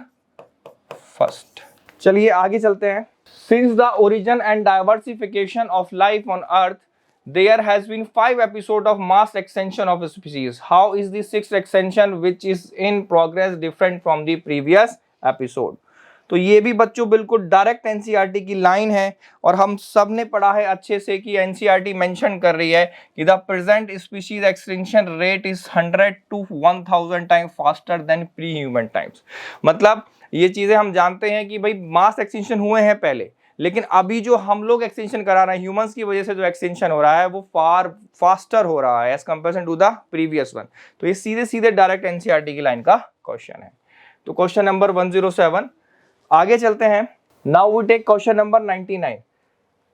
first. चलिए आगे चलते हैं। Since the origin and diversification of life on earth there has been 5 episodes of mass extinction of species. How is the 6th extinction which is in progress different from the previous episode? तो ये भी बच्चों बिल्कुल direct NCERT की line है और हम सब ने पढ़ा है अच्छे से कि एनसीईआरटी मेंशन कर रही है कि the present species extinction rate is 100 to 1000 time faster than pre human times. मतलब ये चीजें हम जानते हैं कि भाई मास एक्सटिंक्शन हुए हैं पहले, लेकिन अभी जो हम लोग एक्सटेंशन करा रहे हैं ह्यूमंस की वजह से जो एक्सटेंशन हो रहा है वो फार फास्टर हो रहा है as comparison to the previous one. तो ये सीधे सीधे डायरेक्ट एनसीईआरटी की लाइन का क्वेश्चन है। तो क्वेश्चन नंबर 107। आगे चलते हैं। Now we take question number 99।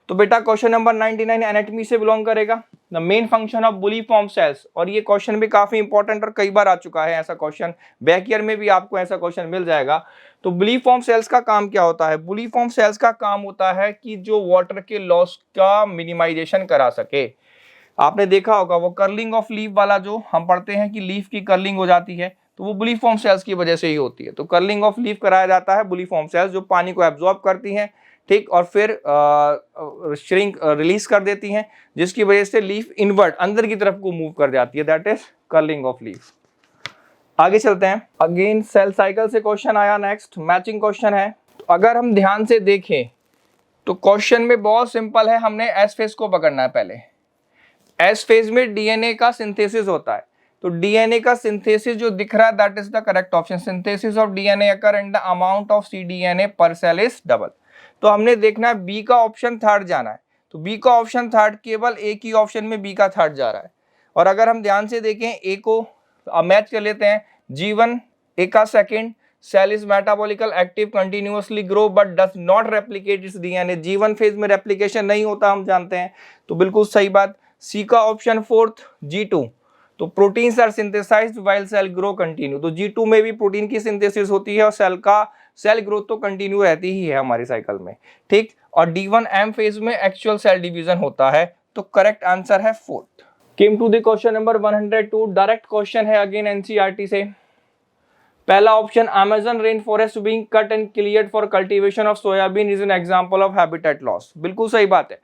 तो बेटा क्वेश्चन नंबर 99 एनाटॉमी से बिलोंग करेगा। The main function of bulliform cells, और ये क्वेश्चन भी काफी इंपॉर्टेंट और कई बार आ चुका है ऐसा क्वेश्चन, बैक ईयर में भी आपको ऐसा क्वेश्चन मिल जाएगा। तो बुलीफॉर्म सेल्स का काम क्या होता है? बुलीफॉर्म सेल्स का काम होता है कि जो वाटर के लॉस का मिनिमाइजेशन करा सके। आपने देखा होगा वो कर्लिंग ऑफ लीफ वाला जो हम पढ़ते हैं कि लीफ की कर्लिंग हो जाती है, तो वो बुलीफॉर्म सेल्स की वजह से ही होती है। तो कर्लिंग ऑफ लीफ कराया जाता है बुलीफॉर्म सेल्स जो पानी को एब्जॉर्ब करती हैं, ठीक, और फिर श्रिंक रिलीज कर देती हैं, जिसकी वजह से लीफ इनवर्ट अंदर की तरफ को मूव कर जाती है, that is curling of leaf. आगे चलते हैं। अगेन सेल साइकिल से क्वेश्चन आया। नेक्स्ट मैचिंग क्वेश्चन है। तो अगर हम ध्यान से देखें तो क्वेश्चन में बहुत सिंपल है, हमने एस फेज को पकड़ना है। पहले एस फेज में डीएनए का सिंथेसिस होता है, तो डीएनए का सिंथेसिस जो दिख रहा है that is the correct option. Synthesis of DNA occur and the amount of cDNA पर सेल इज डबल। तो हमने देखना है बी का ऑप्शन थर्ड जाना है, तो बी का ऑप्शन थर्ड, केवल एक ही ऑप्शन में बी का थर्ड जा रहा है। और अगर हम ध्यान से देखें ए को मैच कर लेते हैं, G1 ए का second, cell is metabolical active continuously grow but does not replicate its DNA. G1 phase में रेप्लिकेशन नहीं होता हम जानते हैं, तो बिल्कुल सही बात। सी का ऑप्शन फोर्थ G2, तो proteins are synthesized while cell grow continue. तो G2 में भी प्रोटीन की सिंथेसिस होती है और सेल ग्रोथ तो कंटिन्यू रहती ही है हमारी साइकिल में, ठीक। और D1 M फेज में एक्चुअल सेल डिवीजन होता है, तो करेक्ट आंसर है fourth. Came to the question number 102। Direct question है अगेन एनसीईआरटी से। पहला option Amazon rain forest being cut and cleared for cultivation of soybean is an example of habitat loss. बिल्कुल सही बात है,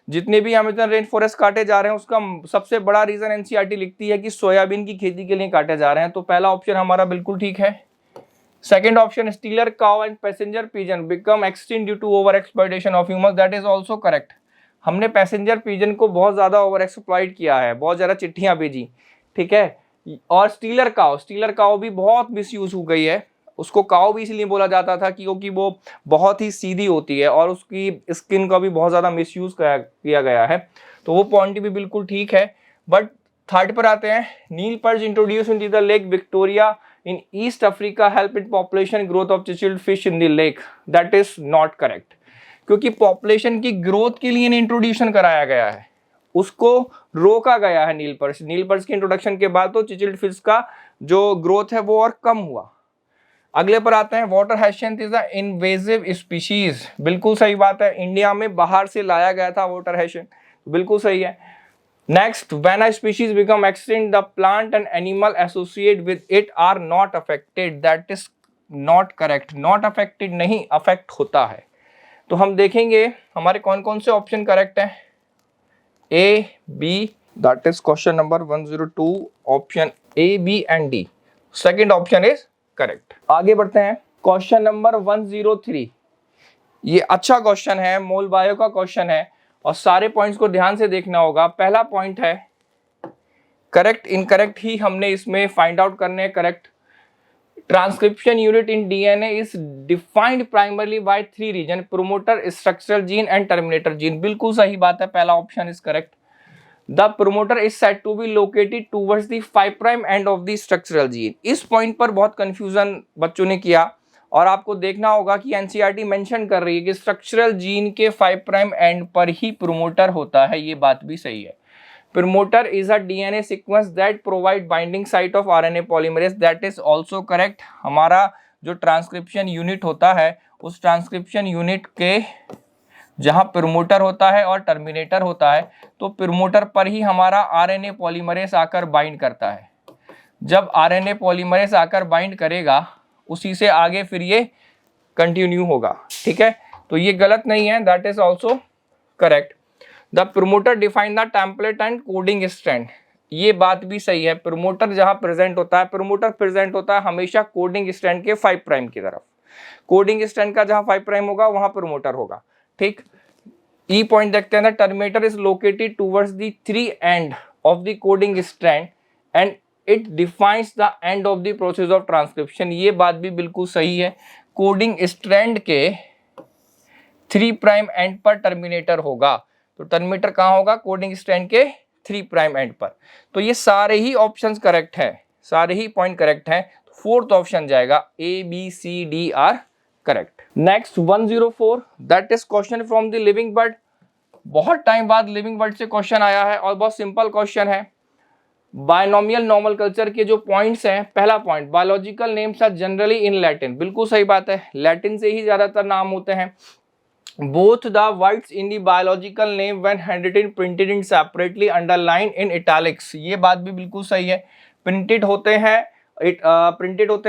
जितने भी अमेज़न रेन फॉरेस्ट काटे जा रहे हैं उसका सबसे बड़ा रीजन एनसीईआरटी लिखती है कि सोयाबीन की खेती के लिए काटे जा रहे हैं। तो पहला ऑप्शन हमारा बिल्कुल ठीक है। Second option Steller cow and passenger pigeon become extinct due to over exploitation of humans, that is also correct. हमने पैसेंजर पिजन को बहुत ज्यादा ओवर एक्सप्लॉइट किया है, बहुत ज्यादा चिट्ठियां भेजी, ठीक है। और स्टीलर काउ भी बहुत मिसयूज हो गई है। उसको काउ भी इसलिए बोला जाता था क्योंकि वो बहुत ही सीधी होती है और उसकी स्किन का भी बहुत ज्यादा मिसयूज किया गया है। तो वो पॉइंट भी बिल्कुल ठीक है। बट थर्ड पर आते हैं, Nile perch introduce in the lake Victoria in East Africa help in population growth of cichlid fish in the lake, that is not correct. क्योंकि पॉपुलेशन की ग्रोथ के लिए इंट्रोड्यूशन कराया गया है, उसको रोका गया है नील पर्च। नील पर्च के इंट्रोडक्शन के बाद तो चिल्ड फिश का जो ग्रोथ है वो और कम हुआ। अगले पर आते हैं, water hyacinth is a invasive species, बिल्कुल सही बात है, इंडिया में बाहर से लाया गया था वाटर हैशियंथ, बिल्कुल सही है। Next, when a species become extinct the plant and animal associate with it are not affected, that is not correct. Not affected नहीं, अफेक्ट होता है। तो हम देखेंगे हमारे कौन कौन से ऑप्शन करेक्ट हैं। A B, that is question number 102, option A B and D, second option is correct. आगे बढ़ते हैं, क्वेश्चन नंबर 103, ये अच्छा क्वेश्चन है, मोल बायो का क्वेश्चन है और सारे पॉइंट्स को ध्यान से देखना होगा। पहला पॉइंट है करेक्ट इनकरेक्ट ही हमने इसमें फाइंड आउट करने हैं। Correct, transcription unit in DNA is defined primarily by 3 region, promoter, structural gene and terminator gene, बिल्कुल सही बात है, पहला option is correct. The promoter is said to be located towards the 5' end of the structural gene. इस point पर बहुत confusion बच्चों ने किया और आपको देखना होगा कि एनसीईआरटी मेंशन कर रही है कि स्ट्रक्चरल जीन के 5' एंड पर ही प्रोमोटर होता है, ये बात भी सही है। Promoter is a DNA sequence that provide binding site of RNA polymerase, that is also correct. हमारा जो ट्रांसक्रिप्शन यूनिट होता है उस ट्रांसक्रिप्शन यूनिट के जहां प्रोमोटर होता है और टर्मिनेटर होता है, तो प्रोमोटर पर ही हमारा आरएनए पॉलीमरेज आकर बाइंड करता है। जब आरएनए पॉलीमरेज आकर बाइंड करेगा उसी से आगे फिर ये कंटिन्यू होगा, ठीक है, तो ये गलत नहीं है, that is also correct. The promoter define the template and coding strand, ये बात भी सही है। प्रोमोटर जहां प्रेजेंट होता है, प्रोमोटर प्रेजेंट होता है हमेशा कोडिंग स्ट्रैंड के 5' की तरफ, कोडिंग स्ट्रैंड का जहां 5' होगा वहां प्रोमोटर होगा, ठीक। ई पॉइंट देखते हैं, the terminator is located towards the 3 and of the coding strand and it defines the end of the process of transcription, ये बात भी बिल्कुल सही है। कोडिंग स्ट्रैंड के 3' एंड पर टर्मिनेटर होगा, तो टर्मिनेटर कहाँ होगा, कोडिंग स्ट्रैंड के 3' एंड पर। तो ये सारे ही ऑप्शंस करेक्ट हैं, सारे ही पॉइंट करेक्ट हैं, फोर्थ ऑप्शन जाएगा A B C D are correct. Next 104, that is question from the living bird. बहुत टाइम बाद लिविंग बर्ड से क्वेश्चन आया है और बहुत सिंपल क्वेश्चन है। बायनोमियल नॉर्मल कल्चर के जो पॉइंट्स हैं, पहला point, biological names are generally in Latin, बिल्कुल सही बात है, लैटिन से ही ज्यादातर नाम होते हैं। Both the words in the biological name when handwritten printed in separately underline in italics, ये बात भी बिल्कुल सही है। प्रिंटेड होते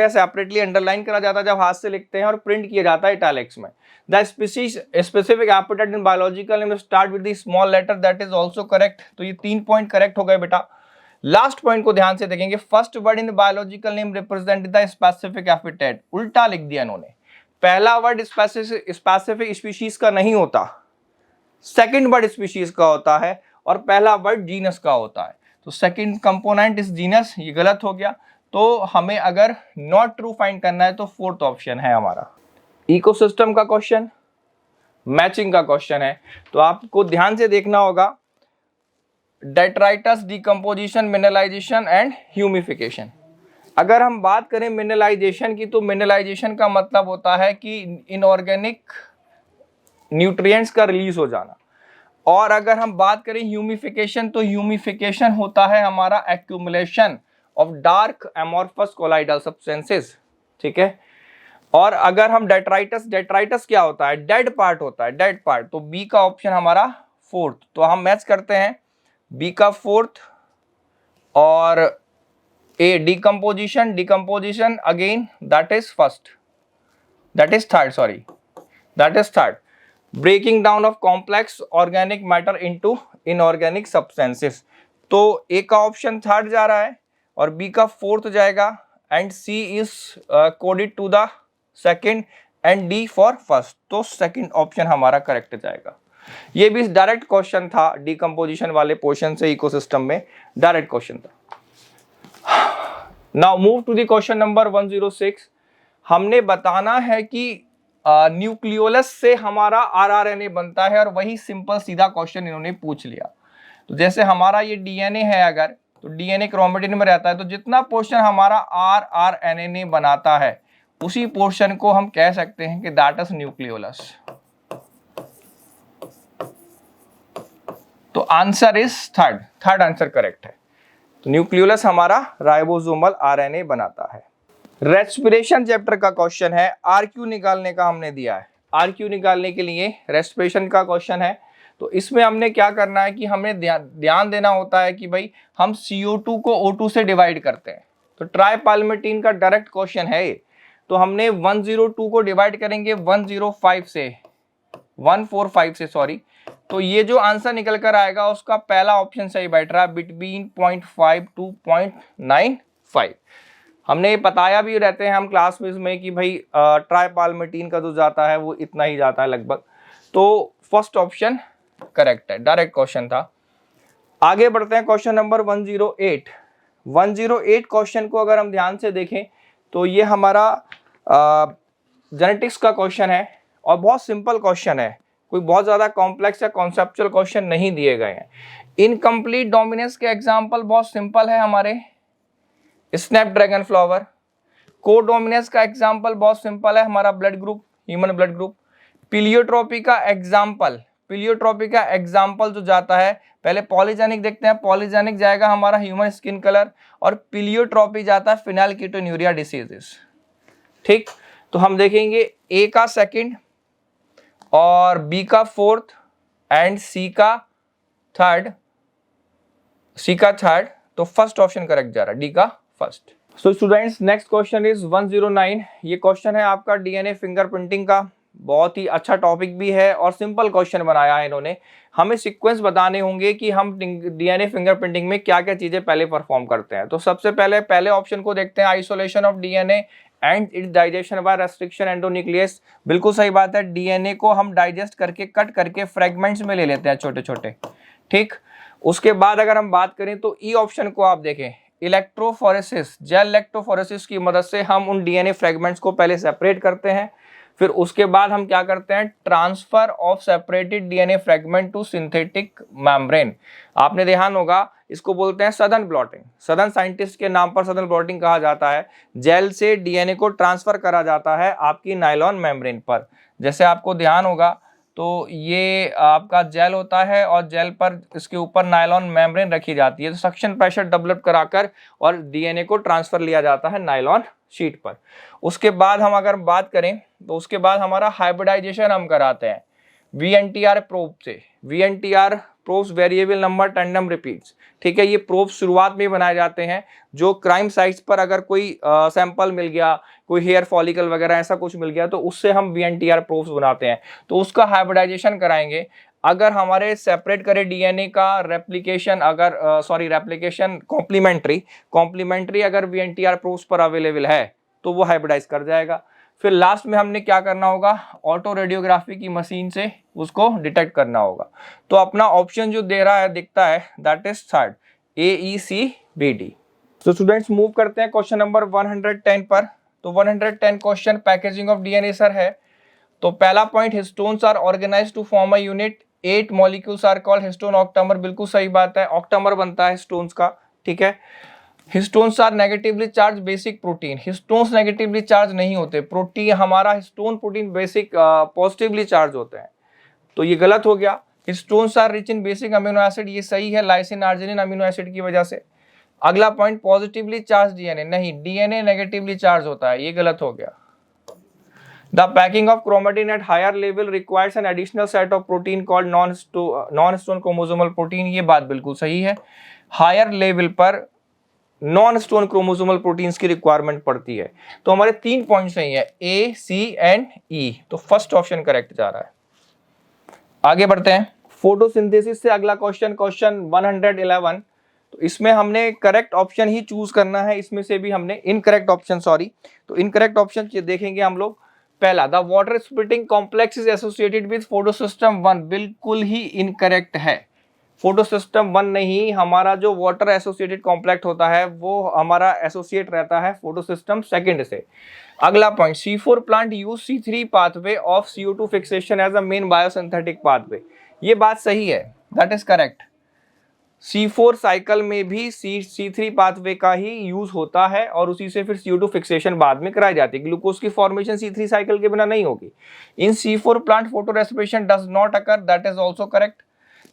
हैं सेपरेटली अंडरलाइन करा जाता है जब हाथ से लिखते हैं और प्रिंट किया जाता है इटैलिक्स में। The specific epithet in biological name start with the small letter, that is also correct. तो ये 3 पॉइंट करेक्ट हो गए बेटा। लास्ट पॉइंट को ध्यान से देखेंगे, first word in the biological name represent the specific epithet, उल्टा लिख दिया इन्होंने। पहला वर्ड स्पेसिफिक स्पीशीज का नहीं होता, सेकंड वर्ड स्पीशीज का होता है और पहला वर्ड जीनस का होता है, तो सेकंड कंपोनेंट इज जीनस, ये गलत हो गया। तो हमें अगर नॉट ट्रू फाइंड करना है तो फोर्थ ऑप्शन है हमारा। इकोसिस्टम का क्वेश्चन, मैचिंग का क्वेश्चन है, तो आपको ध्यान से देखना होगा। Detritus, decomposition, mineralization and humification. अगर हम बात करें मिनरलाइजेशन की, तो मिनरलाइजेशन का मतलब होता है कि इनऑर्गेनिक न्यूट्रिएंट्स का रिलीज हो जाना, और अगर हम बात करें ह्यूमिफिकेशन, तो ह्यूमिफिकेशन होता है हमारा accumulation of dark amorphous colloidal substances, ठीक है। और अगर हम डेट्राइटस क्या होता है, डेड पार्ट होता है, डेड पार्ट, तो बी का ऑप्शन हमारा फोर्थ। तो हम मैच करते हैं बी का फोर्थ और A decomposition again that is first, that is third. Breaking down of complex organic matter into inorganic substances, तो ए का ऑप्शन थर्ड जा रहा है और बी का फोर्थ जाएगा, and C is coded to the second and D for first, तो second option हमारा करेक्ट जाएगा। ये भी डायरेक्ट क्वेश्चन था, डिकम्पोजिशन वाले पोर्शन से इकोसिस्टम में डायरेक्ट क्वेश्चन था। Now move to the question number 106। हमने बताना है कि न्यूक्लियोलस से हमारा आरआरएनए बनता है, और वही सिंपल सीधा क्वेश्चन इन्होंने पूछ लिया। तो जैसे हमारा ये डीएनए है, अगर तो डीएनए क्रोमेटिन में रहता है, तो जितना पोर्शन हमारा आरआरएनए बनाता है उसी पोर्शन को हम कह सकते हैं कि दैट इज न्यूक्लियोलस। तो answer is third answer correct है। तो न्यूक्लियोलस हमारा राइबोसोमल आरएनए बनाता है। रेस्पिरेशन चैप्टर का क्वेश्चन है, आरक्यू निकालने का हमने दिया है। आरक्यू निकालने के लिए रेस्पिरेशन का क्वेश्चन है। तो इसमें हमने क्या करना है कि हमें ध्यान देना होता है कि भाई हम CO2 को O2 से डिवाइड करते हैं। तो ट्राइपाल्मिटीन का डायरेक्ट क्वेश्चन है ये। तो हमने 102 को डिवाइड करेंगे 145 से, 145 से सॉरी। तो ये जो आंसर निकल कर आएगा उसका पहला ऑप्शन सही बैठ रहा है, बिटवीन 0.5 टू 0.95। हमने ये बताया भी रहते हैं हम क्लास में कि भाई ट्राइपाल्मिटीन का जो जाता है वो इतना ही जाता है लगभग। तो फर्स्ट ऑप्शन करेक्ट है, डायरेक्ट क्वेश्चन था। आगे बढ़ते हैं क्वेश्चन नंबर 108। 108 क्वेश्चन को अगर हम ध्यान से देखें तो ये हमारा जेनेटिक्स का क्वेश्चन है और बहुत सिंपल क्वेश्चन है, कोई बहुत ज्यादा कॉम्प्लेक्स या कॉन्सेप्चुअल क्वेश्चन नहीं दिए गए हैं। इनकम्प्लीट डोमिनेंस के एग्जाम्पल बहुत सिंपल है हमारे, स्नैपड्रैगन फ्लावर। कोडोमिनेंस का एग्जाम्पल बहुत सिंपल है, हमारा blood group, human blood group. Pleiotropy का एग्जाम्पल जो जाता है, पहले पॉलीजेनिक देखते हैं, पॉलीजेनिक जाएगा हमारा ह्यूमन स्किन कलर, और पिलियोट्रोपी जाता है फिनाइलकीटोन्यूरिया डिसीजेस। ठीक, तो हम देखेंगे ए का सेकंड और बी का फोर्थ एंड सी का थर्ड। तो फर्स्ट ऑप्शन करेक्ट जा रहा है, डी का first. So students, next question is 109। ये क्वेश्चन है आपका डीएनए फिंगरप्रिंटिंग का। बहुत ही अच्छा टॉपिक भी है और सिंपल क्वेश्चन बनाया है इन्होंने। हमें सीक्वेंस बताने होंगे कि हम डीएनए फिंगरप्रिंटिंग में क्या क्या चीजें पहले परफॉर्म करते हैं। तो सबसे पहले ऑप्शन को देखते हैं, isolation of DNA and it's digestion bye restriction endonuclease. बिल्कुल सही बात है, डीएनए को हम डाइजेस्ट करके कट करके फ्रेगमेंट्स में ले लेते हैं छोटे छोटे। ठीक, उसके बाद अगर हम बात करें तो ई ऑप्शन को आप देखें, इलेक्ट्रोफोरेसिस, जेल इलेक्ट्रोफोरेसिस की मदद से हम उन डीएनए फ्रेगमेंट्स को पहले सेपरेट करते हैं, फिर उसके बाद हम क्या करते हैं, transfer of separated DNA fragment to synthetic membrane. आपने ध्यान होगा, इसको बोलते हैं सदर्न ब्लॉटिंग। सदर्न साइंटिस्ट के नाम पर सदर्न ब्लॉटिंग कहा जाता है। जेल से डीएनए को ट्रांसफर करा जाता है आपकी नायलॉन मेम्ब्रेन पर। जैसे आपको ध्यान होगा तो ये आपका जेल होता है और जेल पर इसके ऊपर नायलॉन मेम्ब्रेन रखी जाती है। तो सक्शन प्रेशर डेवलप कराकर और डीएनए को ट्रांसफर लिया जाता है नायलॉन शीट पर। उसके बाद हम अगर बात करें तो उसके बाद हमारा हाइब्रिडाइजेशन हम कराते हैं VNTR प्रोब से। VNTR probes variable number tandem repeats. ठीक है, ये प्रोब शुरुआत में बनाए जाते हैं जो क्राइम साइट्स पर अगर कोई सैंपल मिल गया, कोई हेयर फॉलिकल वगैरह ऐसा कुछ मिल गया तो उससे हम VNTR प्रोब्स बनाते हैं, तो उसका हाइब्रिडाइजेशन कराएंगे। अगर हमारे सेपरेट करे डीएनए का रेप्लिकेशन, रेप्लिकेशन कॉम्प्लीमेंट्री अगर VNTR प्रोब्स पर अवेलेबल है तो वो हाइब्रिडाइज कर जाएगा। फिर लास्ट में हमने क्या करना होगा, ऑटो रेडियोग्राफी की मशीन से उसको डिटेक्ट करना होगा। तो अपना ऑप्शन जो दे रहा है दिखता है, दैट इज थर्ड, AECBD। तो स्टूडेंट्स मूव करते हैं क्वेश्चन नंबर 110 पर। तो 110 question packaging of DNA sir है। तो पहला point, histones are organized to form a unit, 8 molecules are called histone octamer. बिल्कुल सही बात है, ऑक्टामर बनता है हिस्टोन्स का। ठीक है, histones are negatively charge basic protein. Histones negatively charge नहीं होते, प्रोटीन हमारा histone protein basic positively charge होते हैं, तो ये गलत हो गया। Histones are rich in basic amino acid, ये सही है, लाइसिन आर्जिनिन अमीनो एसिड की वजह से। अगला पॉइंट, पॉजिटिवली चार्ज डीएनए, नहीं, डीएनए नेगेटिवली चार्ज होता है, ये गलत हो गया। The packing of chromatin at higher level requires an additional set of protein called non-stone chromosomal protein, ये बात बिल्कुल सही है। हायर लेवल पर नॉन स्टोन क्रोमोसोमल प्रोटीन्स की रिक्वायरमेंट पड़ती है। तो हमारे 3 पॉइंट सही है, A, C एंड E। तो फर्स्ट ऑप्शन करेक्ट जा रहा है। आगे बढ़ते हैं, फोटोसिंथेसिस से अगला क्वेश्चन 111। तो इसमें हमने करेक्ट ऑप्शन ही चूज करना है, इसमें से भी हमने इनकरेक्ट ऑप्शन, तो इनकरेक्ट ऑप्शन देखेंगे हम लोग। पहला, the water splitting complex is associated with photosystem 1, बिल्कुल ही इनकरेक्ट है। फोटोसिस्टम 1 नहीं, हमारा जो वाटर एसोसिएटेड कॉम्प्लेक्स होता है वो हमारा एसोसिएट रहता है फोटोसिस्टम 2 से। अगला point, C4 plant use C3 pathway of CO2 fixation as a main biosynthetic pathway, ये बात सही है, that is correct. C4 cycle में भी C3 पाथवे का ही यूज होता है और उसी से फिर CO2 फिक्सेशन बाद में कराई जाती है। ग्लूकोज की फॉर्मेशन C3 साइकिल के बिना नहीं होगी। इन C4 plant photo respiration does not occur, that is also correct.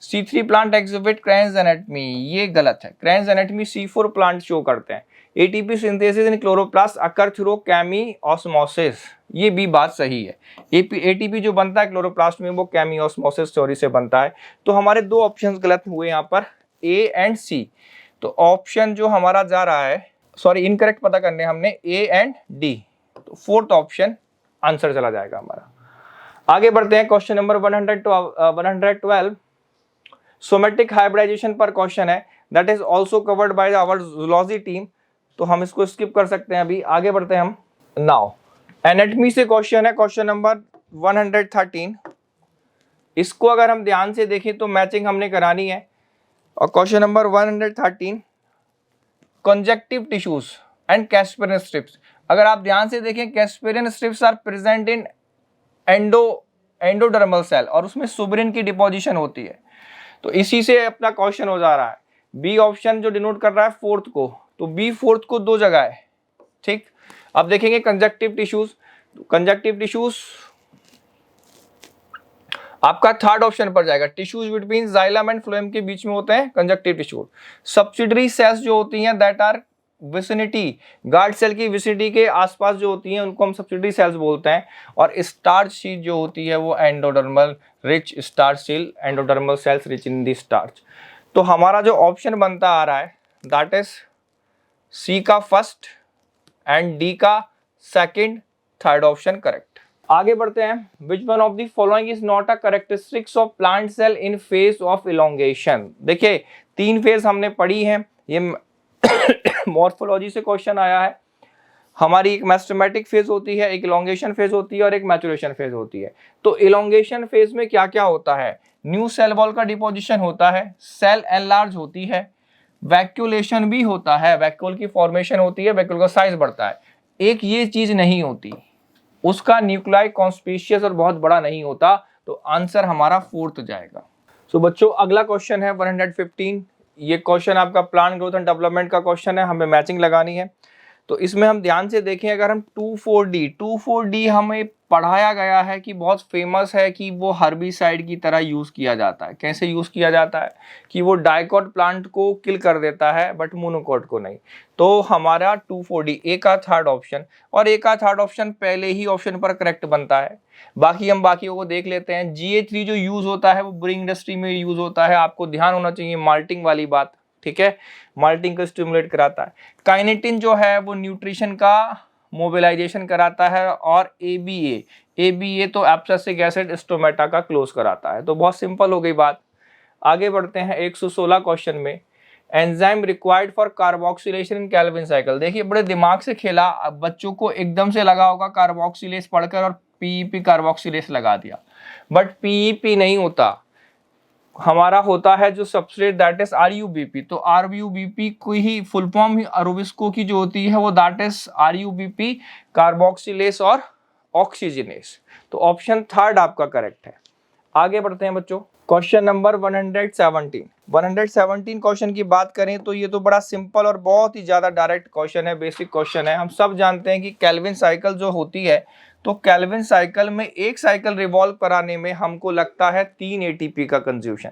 C3 plant exhibit cranes anatomy, ये गलत है। Cranes anatomy C4 plant show करते हैं। ATP synthesis in chloroplast occur through chemiosmosis, ये भी बात सही है। ATP जो बनता है क्लोरोप्लास्ट में वो केमी ऑस्मोसिस थ्योरी से बनता है। तो हमारे दो ऑप्शंस गलत हुए यहाँ पर, A एंड C। तो ऑप्शन जो हमारा जा रहा है, सॉरी इनकरेक्ट पता करने हमने, A एंड D। तो फोर्थ ऑप्शन आंसर चला जाएगा हमारा। आगे बढ़ते हैं, क्वेश्चन नंबर 112 सोमेटिक हाइब्रिडाइजेशन पर क्वेश्चन है, that is also covered by our zoology team, तो हम इसको स्किप कर सकते हैं अभी। आगे बढ़ते हैं हम। नाउ एनाटमी से क्वेश्चन है, क्वेश्चन नंबर 113। इसको अगर हम ध्यान से देखें तो मैचिंग हमने करानी है। और question number 113, connective tissues and casparian strips. अगर आप ध्यान से देखें, casparian strips are present in endodermal cell और उसमें सुबरिन की डिपोजिशन होती है। तो इसी से अपना क्वेश्चन हो जा रहा है। बी ऑप्शन जो डिनोट कर रहा है फोर्थ को, तो बी फोर्थ को दो जगह है, ठीक। अब देखेंगे कंजक्टिव टिश्यूज, कंजक्टिव टिश्यूज आपका थर्ड ऑप्शन पर जाएगा। Tissues between xylem and phloem के बीच में होते हैं कंजक्टिव टिश्यूज। सब्सिडरी सेल्स जो होती हैं that are vicinity, guard cell की विसिनिटी के आसपास जो होती हैं उनको हम सब्सिडरी सेल्स बोलते हैं। और स्टार्च शीट जो होती है वो endodermal rich starch sheet, endodermal cells rich in the starch. तो हमारा जो ऑप्शन बनता आ रहा है दैट इज सी का फर्स्ट एंड डी का सेकंड, थर्ड ऑप्शन करेक्ट। आगे बढ़ते हैं। Which one of the following is not a characteristics of plant cell in phase of elongation. देखिए 3 फेज हमने पढ़ी है, ये मॉर्फोलॉजी से क्वेश्चन आया है। हमारी एक मेस्टमेटिक फेज होती है, एक इलोंगेशन फेज होती है और एक मैचुरेशन फेज होती है। तो इलोंगेशन फेज में क्या क्या होता है, न्यू सेल वॉल का डिपोजिशन होता है, सेल एनलार्ज होती है, वैक्यूलेशन भी होता है, वैक्यूल की फॉर्मेशन होती है, वैक्यूल का साइज बढ़ता है। एक ये चीज नहीं होती, उसका न्यूक्लियाई कॉन्स्पिशियस और बहुत बड़ा नहीं होता। तो आंसर हमारा फोर्थ जाएगा। सो बच्चों अगला क्वेश्चन है 115। ये क्वेश्चन आपका प्लांट ग्रोथ एंड डेवलपमेंट का क्वेश्चन है, हमें मैचिंग लगानी है। तो इसमें हम ध्यान से देखें, अगर हम 2,4-D हमें पढ़ाया गया है कि बहुत फेमस है कि वो हर्बिसाइड की तरह यूज किया जाता है। कैसे यूज किया जाता है कि वो डाइकॉट प्लांट को किल कर देता है बट मोनोकॉट को नहीं। तो हमारा 2,4-D ए का थर्ड ऑप्शन, और ए का थर्ड ऑप्शन पहले ही ऑप्शन पर करेक्ट बनता है। बाकी हम बाकियों को देख लेते हैं। GA3 जो यूज होता है वो ब्रूइंग इंडस्ट्री में यूज होता है, आपको ध्यान होना चाहिए माल्टिंग वाली बात, ठीक है, माल्टिंग को स्टिमुलेट कराता है। काइनेटिन जो है वो न्यूट्रिशन का मोबिलाइजेशन कराता है, और ABA तो एब्सिसिक एसिड स्टोमेटा का क्लोज कराता है। तो बहुत सिंपल हो गई बात। आगे बढ़ते हैं 116 क्वेश्चन में। Enzyme required for carboxylation in Calvin cycle. देखिए बड़े दिमाग से खेला, बच्चों को एकदम से लगा होगा कार्बोक्सिलेस पढ़कर और PEP कार्बोक्सिलेस लगा दिया, बट PEP नहीं होता, हमारा होता है जो सबस्ट्रेट दैट इज RUBP। तो RUBP को ही फुल फॉर्म ही अरोबिस्को की जो होती है वो दैट इज RUBP कार्बोक्सिलेस और ऑक्सीजनेस। तो ऑप्शन थर्ड आपका करेक्ट है। आगे बढ़ते हैं बच्चों, क्वेश्चन नंबर 117 क्वेश्चन की बात करें तो ये तो बड़ा सिंपल और बहुत ही ज्यादा डायरेक्ट क्वेश्चन है, बेसिक क्वेश्चन है। हम सब जानते हैं कि केल्विन साइकिल जो होती है, तो केल्विन साइकिल में एक साइकिल रिवॉल्व कराने में हमको लगता है 3 ATP का कंज्यूशन।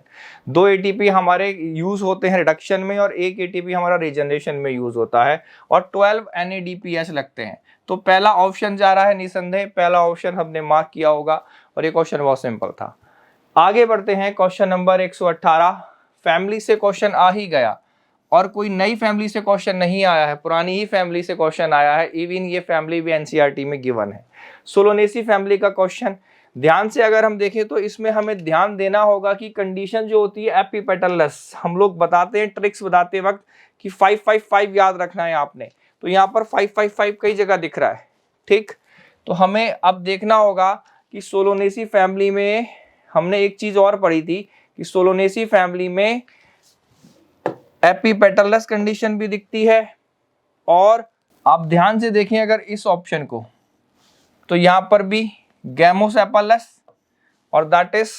2 ATP हमारे यूज होते हैं रिडक्शन में और 1 ATP हमारा रीजनरेशन में यूज होता है, और 12 NADPH लगते हैं। तो पहला ऑप्शन जा रहा है निसंदेह, पहला ऑप्शन हमने मार्क किया होगा, और ये क्वेश्चन बहुत सिंपल था। आगे बढ़ते हैं, क्वेश्चन नंबर 118। फैमिली से क्वेश्चन आ ही गया और कोई नई फैमिली से क्वेश्चन नहीं आया है, पुरानी ही फैमिली से क्वेश्चन आया है। इवन ये फैमिली भी NCERT में गिवन है। सोलोनेसी फैमिली का क्वेश्चन ध्यान से अगर हम देखें तो इसमें हमें ध्यान देना होगा कि कंडीशन जो होती है एपिपेटलस, हम लोग बताते हैं ट्रिक्स बताते वक्त कि 555 याद रखना है आपने। तो यहाँ पर 555 कई जगह दिख रहा है, ठीक। तो हमें अब देखना होगा कि सोलोनेसी फैमिली में हमने एक चीज और पढ़ी थी कि सोलोनेसी फैमिली में एपिपेटलस कंडीशन भी दिखती है, और आप ध्यान से देखें अगर इस ऑप्शन को, तो यहां पर भी गैमोसेपलस और दैट इज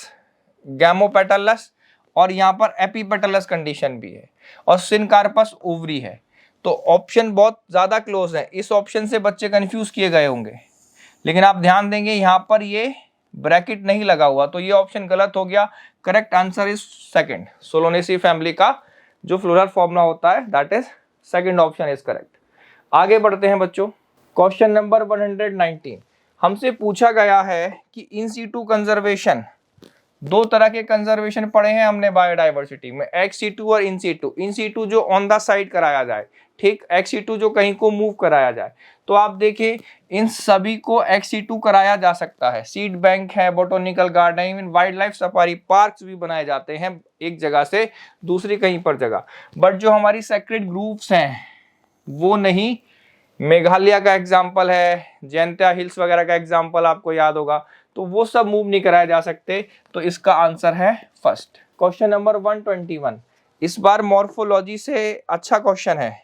गैमोपेटलस, और यहाँ पर एपिपेटलस कंडीशन भी है और सिनकार्पस ओवरी है। तो ऑप्शन बहुत ज़्यादा क्लोज है, इस ऑप्शन से बच्चे कंफ्यूज किए गए होंगे, लेकिन आप ध्यान देंगे यहाँ पर ये ब्रैकेट नहीं लगा हुआ, तो ये ऑप्शन गलत हो गया। Correct answer is second, solanaceae family का जो फ्लोरल फॉर्मूला होता है that is second option is correct. आगे बढ़ते हैं बच्चों, क्वेश्चन नंबर 119 हमसे पूछा गया है कि इन सीटू कंजर्वेशन, दो तरह के कंजर्वेशन पढ़े हैं हमने बायोडाइवर्सिटी में, एक्स सीटू और इन सीटू। इन सीटू जो ऑन द साइड कराया जाए, ठीक, एक्स सीटू जो कहीं को मूव कराया जाए। तो आप देखिए इन सभी को एक्स सीटू कराया जा सकता है, सीड बैंक है, botanical garden, even wild life safari parks भी बनाए जाते हैं एक जगह से दूसरी कहीं पर जगह। बट जो हमारी सेक्रेड ग्रुप्स हैं वो नहीं, मेघालय का एग्जाम्पल है, जैंतिया हिल्स वगैरह का एग्जाम्पल आपको याद होगा, तो वो सब मूव नहीं कराए जा सकते। तो इसका आंसर है फर्स्ट। क्वेश्चन नंबर 121 इस बार मॉर्फोलॉजी से अच्छा क्वेश्चन है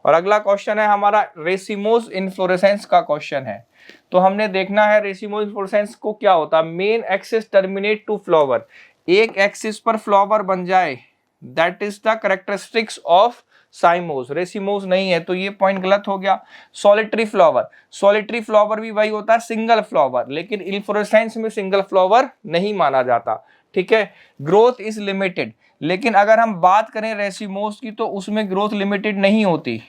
और अगला क्वेश्चन है हमारा रेसिमोस इन्फ्लोरेसेंस का क्वेश्चन है। तो हमने देखना है रेसिमोस इन्फ्लोरेसेंस को क्या होता है। Main axis terminate to flower, एक एक्सिस पर फ्लावर बन जाए, that is the characteristics of cymose. Racemose नहीं है तो ये पॉइंट गलत हो गया। सॉलिटरी फ्लावर, सॉलिटरी फ्लावर भी वही होता है सिंगल फ्लावर, लेकिन इन्फ्लोरेसेंस में सिंगल फ्लावर नहीं माना जाता, ठीक है। ग्रोथ इज लिमिटेड, लेकिन अगर हम बात करें रेसिमोस की तो उसमें ग्रोथ लिमिटेड नहीं होती,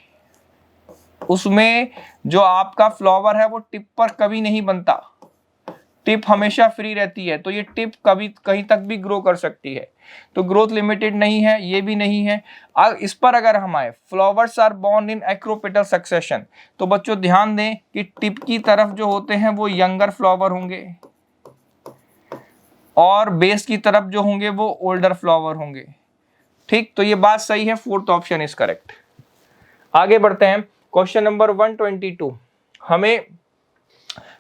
उसमें जो आपका फ्लावर है वो टिप पर कभी नहीं बनता, टिप हमेशा फ्री रहती है, तो ये टिप कभी कहीं तक भी ग्रो कर सकती है, तो ग्रोथ लिमिटेड नहीं है, ये भी नहीं है। इस पर अगर हम आए, flowers are born in acropetal succession, तो बच्चों ध्यान दें कि टिप की तरफ जो होते हैं वो यंगर फ्लावर होंगे और बेस की तरफ जो होंगे वो ओल्डर फ्लावर होंगे, ठीक। तो ये बात सही है, फोर्थ ऑप्शन इज करेक्ट। आगे बढ़ते हैं, क्वेश्चन नंबर 122 हमें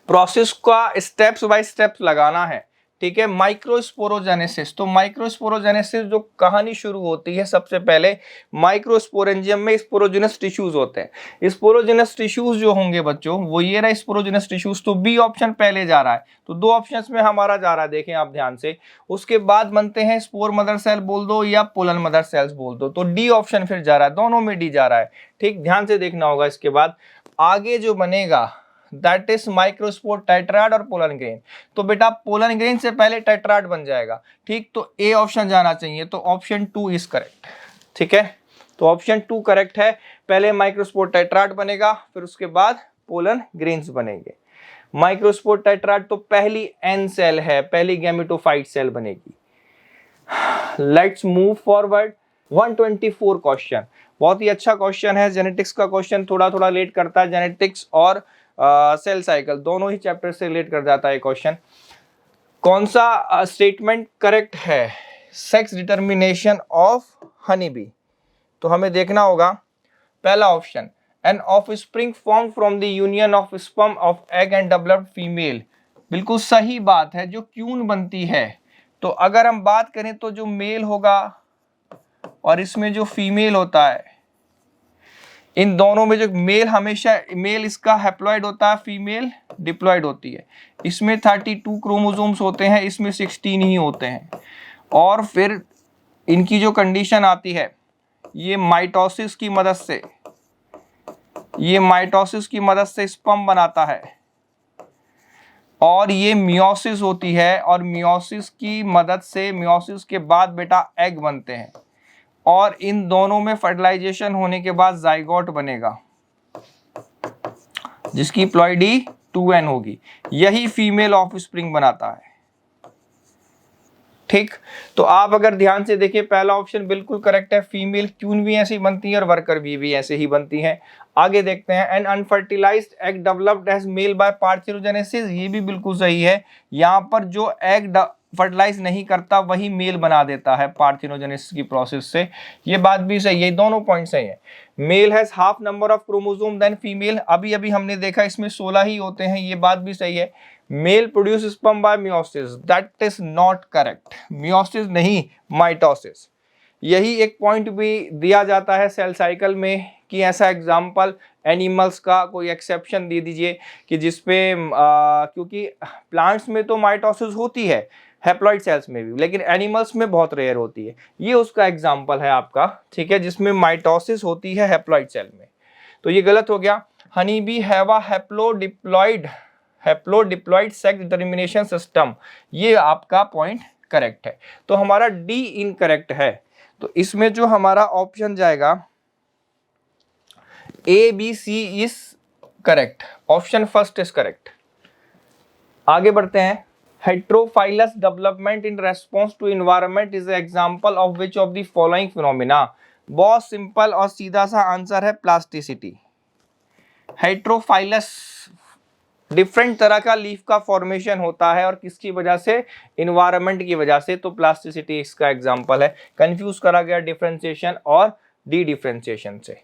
प्रोसेस का स्टेप्स बाय स्टेप्स लगाना है, ठीक है। माइक्रोस्पोरोजेनेसिस, तो माइक्रोस्पोरोजेनेसिस जो कहानी शुरू होती है सबसे पहले माइक्रोस्पोरेंजियम में स्पोरोजेनस टिश्यूज होते हैं। स्पोरोजेनस टिश्यूज जो होंगे बच्चों वो ये रहा स्पोरोजेनस टिश्यूज, तो बी ऑप्शन पहले जा रहा है, तो दो ऑप्शंस में हमारा जा रहा है, देखें आप ध्यान से। उसके बाद बनते हैं स्पोर मदर सेल बोल दो या पोलन मदर सेल्स बोल दो, तो डी ऑप्शन फिर जा रहा है, दोनों में डी जा रहा है, ठीक, ध्यान से देखना होगा। इसके बाद आगे जो बनेगा दैट इज माइक्रोस्पोर टेट्राड और पोलन ग्रेन, तो बेटा पोलन ग्रेन से पहले टेट्राड बन जाएगा, ठीक, तो ए ऑप्शन जाना चाहिए, तो ऑप्शन 2 इज करेक्ट, ठीक है। तो ऑप्शन 2 करेक्ट है, पहले माइक्रोस्पोर टेट्राड बनेगा फिर उसके बाद पोलन ग्रेन्स बनेंगे। माइक्रोस्पोर टेट्राड तो पहली एन सेल है, पहली गैमेटोफाइट सेल बनेगी। लेट्स मूव फॉरवर्ड, 124 क्वेश्चन, बहुत ही अच्छा क्वेश्चन है, जेनेटिक्स का क्वेश्चन थोड़ा थोड़ा लेट करता है, जेनेटिक्स और सेल साइकिल दोनों ही चैप्टर से रिलेट कर जाता है क्वेश्चन। कौन सा स्टेटमेंट करेक्ट है, sex determination of honey bee, तो हमें देखना होगा पहला option an offspring form from the union of sperm of egg and developed female, बिल्कुल सही बात है, जो क्यून बनती है। तो अगर हम बात करें तो जो मेल होगा और इसमें जो फीमेल होता है, इन दोनों में जो मेल हमेशा मेल इसका हैप्लॉइड होता है, फीमेल डिप्लॉइड होती है। इसमें 32 क्रोमोसोम्स होते हैं, इसमें 16 ही होते हैं। और फिर इनकी जो कंडीशन आती है ये माइटोसिस की मदद से, ये माइटोसिस की मदद से स्पर्म बनाता है और ये मियोसिस होती है और मियोसिस की मदद से मियोसिस के बाद बेटा एग बनते हैं और इन दोनों में फर्टिलाइजेशन होने के बाद जाइगोट बनेगा जिसकी प्लॉइडी 2n होगी, यही फीमेल ऑफस्प्रिंग बनाता है, ठीक। तो आप अगर ध्यान से देखिए पहला ऑप्शन बिल्कुल करेक्ट है, फीमेल क्यून भी ऐसी बनती है और वर्कर भी ऐसे ही बनती है। आगे देखते हैं, an unfertilized egg developed as male by parthenogenesis, ये भी बिल्कुल सही है, यहाँ पर जो एग फर्टिलाइज नहीं करता वही मेल बना देता है पार्थिनोजेनेसिस की प्रोसेस से, ये बात भी सही है, दोनों पॉइंट सही है। Male has half number of chromosome than female, अभी अभी हमने देखा इसमें 16 ही होते हैं, ये बात भी सही है। Male produce sperm bye meiosis, that is not correct, meiosis नहीं माइटोसिस। यही एक पॉइंट भी दिया जाता है सेल साइकिल में कि ऐसा एग्जाम्पल एनिमल्स का कोई एक्सेप्शन दे दीजिए कि जिसपे क्योंकि प्लांट्स में तो माइटोसिस होती है हैप्लॉइड सेल्स में भी, लेकिन एनिमल्स में बहुत रेयर होती है। ये उसका एग्जाम्पल है आपका, ठीक है, जिसमें माइटोसिस होती है हैप्लॉइड सेल में। तो ये गलत हो गया। Honey bee have a haplodiploid sex determination system, ये आपका पॉइंट करेक्ट है। तो हमारा डी इनकरेक्ट है। तो इसमें जो हमारा ऑप्शन जाएगा A B C is correct, option first is correct. आगे बढ़ते हैं। Heterophyllous development in response to environment is example of which of the following phenomena. बहुत सिंपल और सीधा सा आंसर है प्लास्टिसिटी। हेट्रोफाइलस डिफरेंट तरह का लीफ का फॉर्मेशन होता है और किसकी वजह से, इन्वायरमेंट की वजह से। तो प्लास्टिसिटी इसका एग्जांपल है। कंफ्यूज करा गया डिफरेंशिएशन और डी डिफरेंशिएशन से।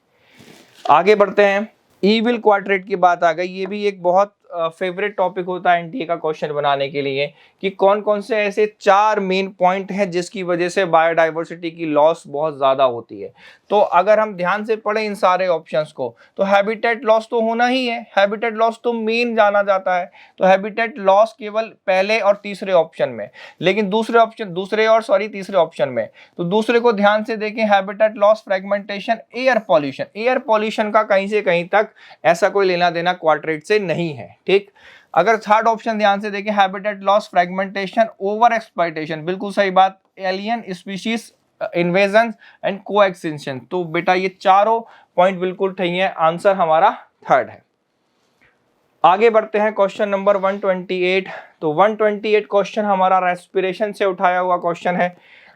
आगे बढ़ते हैं। ईविल क्वाड्रेट की बात आ गई। ये भी एक बहुत फेवरेट टॉपिक होता है एनटीए का क्वेश्चन बनाने के लिए कि कौन कौन से ऐसे 4 मेन पॉइंट हैं जिसकी वजह से बायोडाइवर्सिटी की लॉस बहुत ज़्यादा होती है। तो अगर हम ध्यान से पढ़ें इन सारे ऑप्शंस को तो हैबिटेट लॉस तो होना ही है, हैबिटेट लॉस तो मेन जाना जाता है। तो हैबिटेट लॉस केवल पहले और तीसरे ऑप्शन में, लेकिन तीसरे ऑप्शन में। तो दूसरे को ध्यान से देखें, habitat loss, fragmentation, air pollution. Air pollution का कहीं से कहीं तक ऐसा कोई लेना देना क्वाड्रेट से नहीं है, ठीक। अगर थर्ड ऑप्शन ध्यान से देखें, habitat loss, fragmentation, over exploitation, बिल्कुल सही बात, एलियन स्पीशीज इन्वेजन एंड कोएक्सटिंक्शन। तो बेटा ये चारों पॉइंट बिल्कुल सही है, आंसर हमारा थर्ड है। आगे बढ़ते हैं क्वेश्चन नंबर 128। तो 128 क्वेश्चन हमारा रेस्पिरेशन से उठाया हुआ क्वेश्चन है।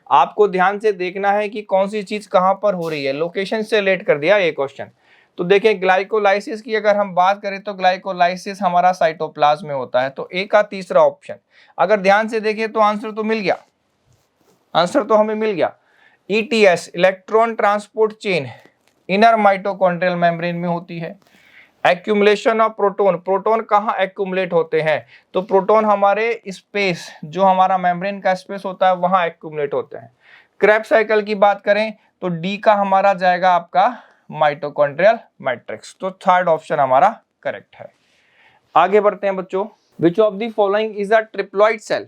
आपको ध्यान से देखना है कि कौन सी चीज कहां पर हो रही है, लोकेशन से रिलेट कर दिया ये क्वेश्चन। तो देखें ग्लाइकोलाइसिस की अगर हम बात करें तो ग्लाइकोलाइसिस हमारा साइटोप्लाज्म में होता है। तो ए का तीसरा ऑप्शन, अगर ध्यान से देखें तो आंसर तो मिल गया, आंसर तो हमें मिल गया। ETS, electron transport chain, inner mitochondrial membrane में होती है। एक्यूमुलेशन ऑफ प्रोटोन, प्रोटोन कहाँ एक्यूमुलेट होते हैं, तो प्रोटोन हमारे स्पेस, जो हमारा मेम्ब्रेन का स्पेस होता है वहां एक्यूमुलेट होते हैं। क्रेब्स साइकिल की बात करें तो डी का हमारा जाएगा आपका माइटोकॉन्ड्रियल मैट्रिक्स। तो थर्ड ऑप्शन हमारा करेक्ट है। आगे बढ़ते हैं बच्चों। Which of the following is a triploid cell.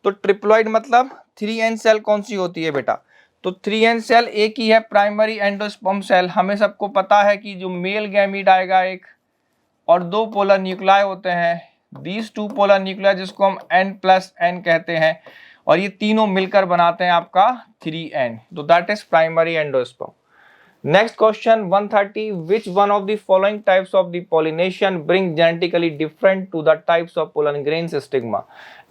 तो ट्रिप्लॉइड मतलब 3N सेल कौन सी होती है बेटा, तो 3N सेल एक ही है, प्राइमरी एंडोस्पर्म सेल। हमें सबको पता है कि जो मेल गैमीट आएगा एक और 2 पोलर न्यूक्लियाई होते हैं, दीज 2 पोलर न्यूक्लियाई जिसको हम N+N कहते हैं, और ये तीनों मिलकर बनाते हैं आपका 3N। तो that is primary endosperm. Next question 130, which one of the following types of the pollination bring genetically different to the types of pollen grains stigma.